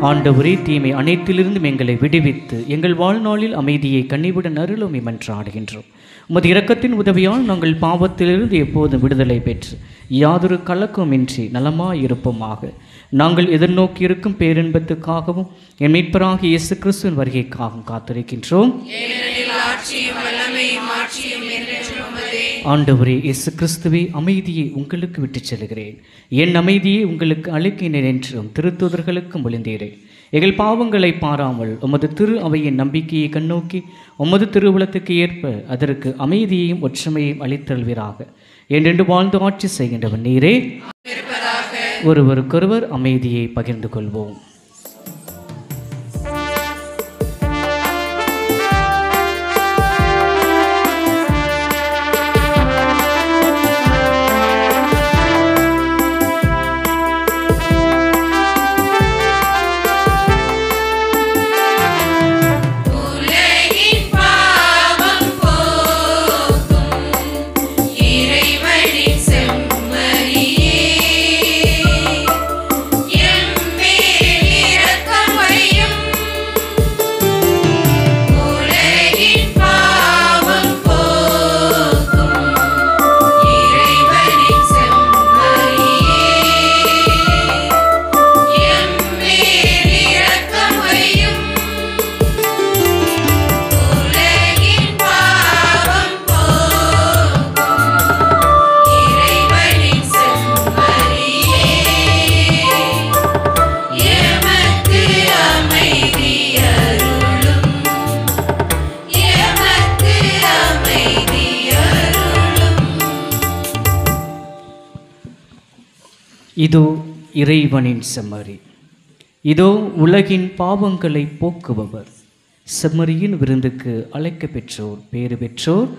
ஆண்டவரே, தீமை அனைத்திலிருந்தும் எங்களை விடுவித்து எங்கள் வாழ்நாளில் அமைதியை கனிவுடன் அருளும் மன்றாடுகின்றோம். உமது இரக்கத்தின் உதவியால் நாங்கள் பாவத்திலிருந்து எப்போதும் விடுதலை பெற்று யாதொரு கலக்கமின்றி நலமாயிருப்போமாக. நாங்கள் எதிர்நோக்கி இருக்கும் பேரின்பத்துக்காகவும் என் மீட்பராகிய இயேசு கிறிஸ்துவின் வருகைக்காகவும் காத்திருக்கின்றோம். ஆண்டவரே இயேசு கிறிஸ்துவே, அமைதியை உங்களுக்கு விட்டுச் செல்கிறேன், என் அமைதியை உங்களுக்கு அளிக்கிறேன் என்றும் திருத்தூதர்களுக்கு மொழிந்தீரேன். எங்கள் பாவங்களை பாராமல் உமது திரு அவையின் நம்பிக்கையை கண்ணோக்கி உமது திருவுளத்துக்கு ஏற்ப அதற்கு அமைதியையும் ஒற்றுமையையும் அளித்தல்வீராக. என்றென்று வாழ்ந்து ஆட்சி செய்கின்றவன் நீரே. ஒருவருக்கொருவர் அமைதியை பகிர்ந்து கொள்வோம். இதோ இறைவனின் செம்மறி, இதோ உலகின் பாவங்களை போக்குபவர். செம்மறியின் விருந்துக்கு அழைக்க பெற்றோர் பேறு பெற்றோர்.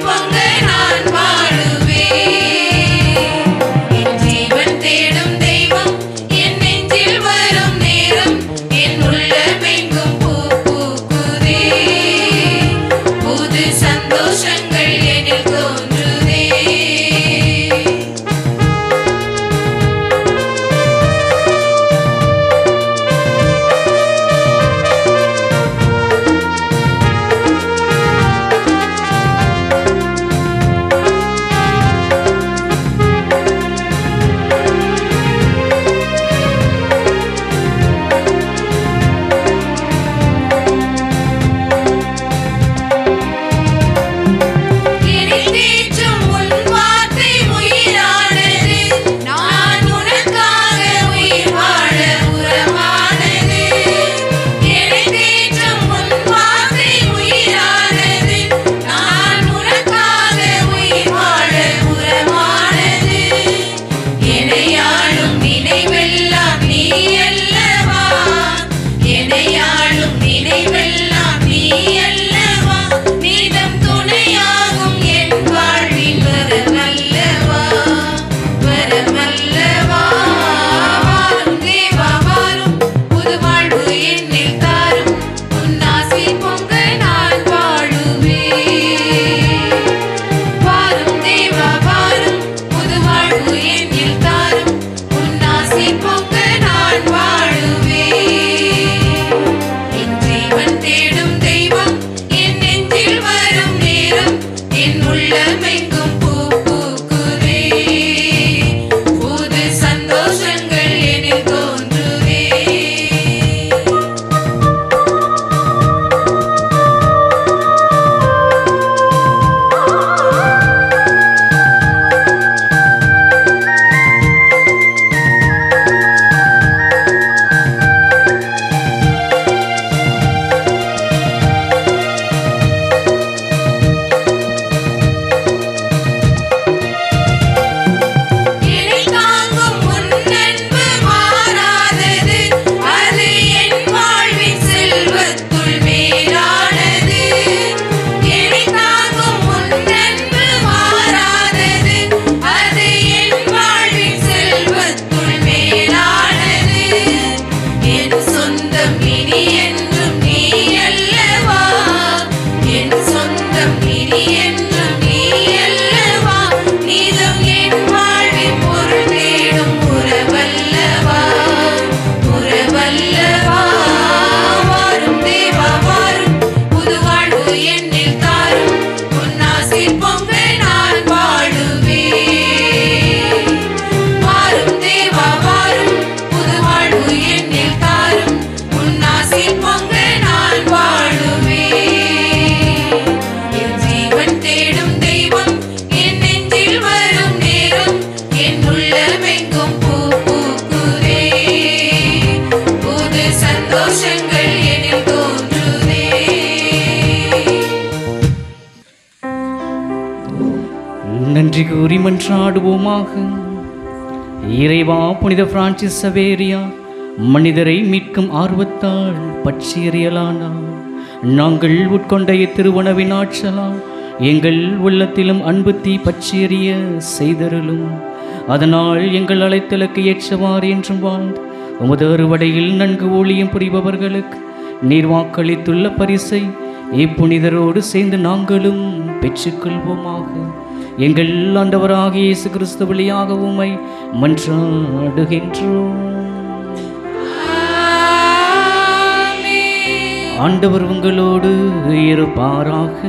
பொங்க நான் நன்றி கூறி மன்றாடுவோமாக. இறைவா, புனித பிரான்சிஸ் சவேரியா மனிதரை மீட்கும் ஆர்வத்தால் பற்றியறியலானார். நாங்கள் உட்கொண்ட இத்திருவுணவின் ஆற்றலால் எங்கள் உள்ளத்திலும் அன்பு தீ பற்றியறிய செய்தருளும். அதனால் எங்கள் அழைத்தலுக்கு ஏற்றவாறு என்றும் வாழ்ந்து உமது அறுவடையில் நன்கு ஊழியம் புரிபவர்களுக்கு நீர் வாக்களித்துள்ள பரிசை இப்புனிதரோடு சேர்ந்து நாங்களும் பெற்றுக்கொள்வோமாக. எங்கள் ஆண்டவராகிய இயேசு கிறிஸ்து வழியாக உம்மை மன்றாடுகின்றோம். ஆண்டவர் உங்களோடு இருப்பாராக.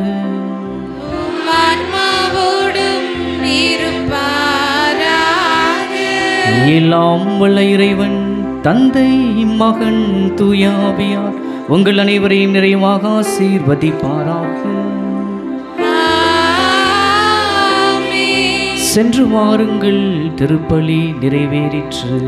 எல்லாம் வல்ல இறைவன் தந்தை, மகன், தூய ஆவியார் உங்கள் அனைவரையும் நிறைவாக ஆசீர்வதிப்பாராக. சென்று வாருங்கள், திருப்பலி நிறைவேறிற்று.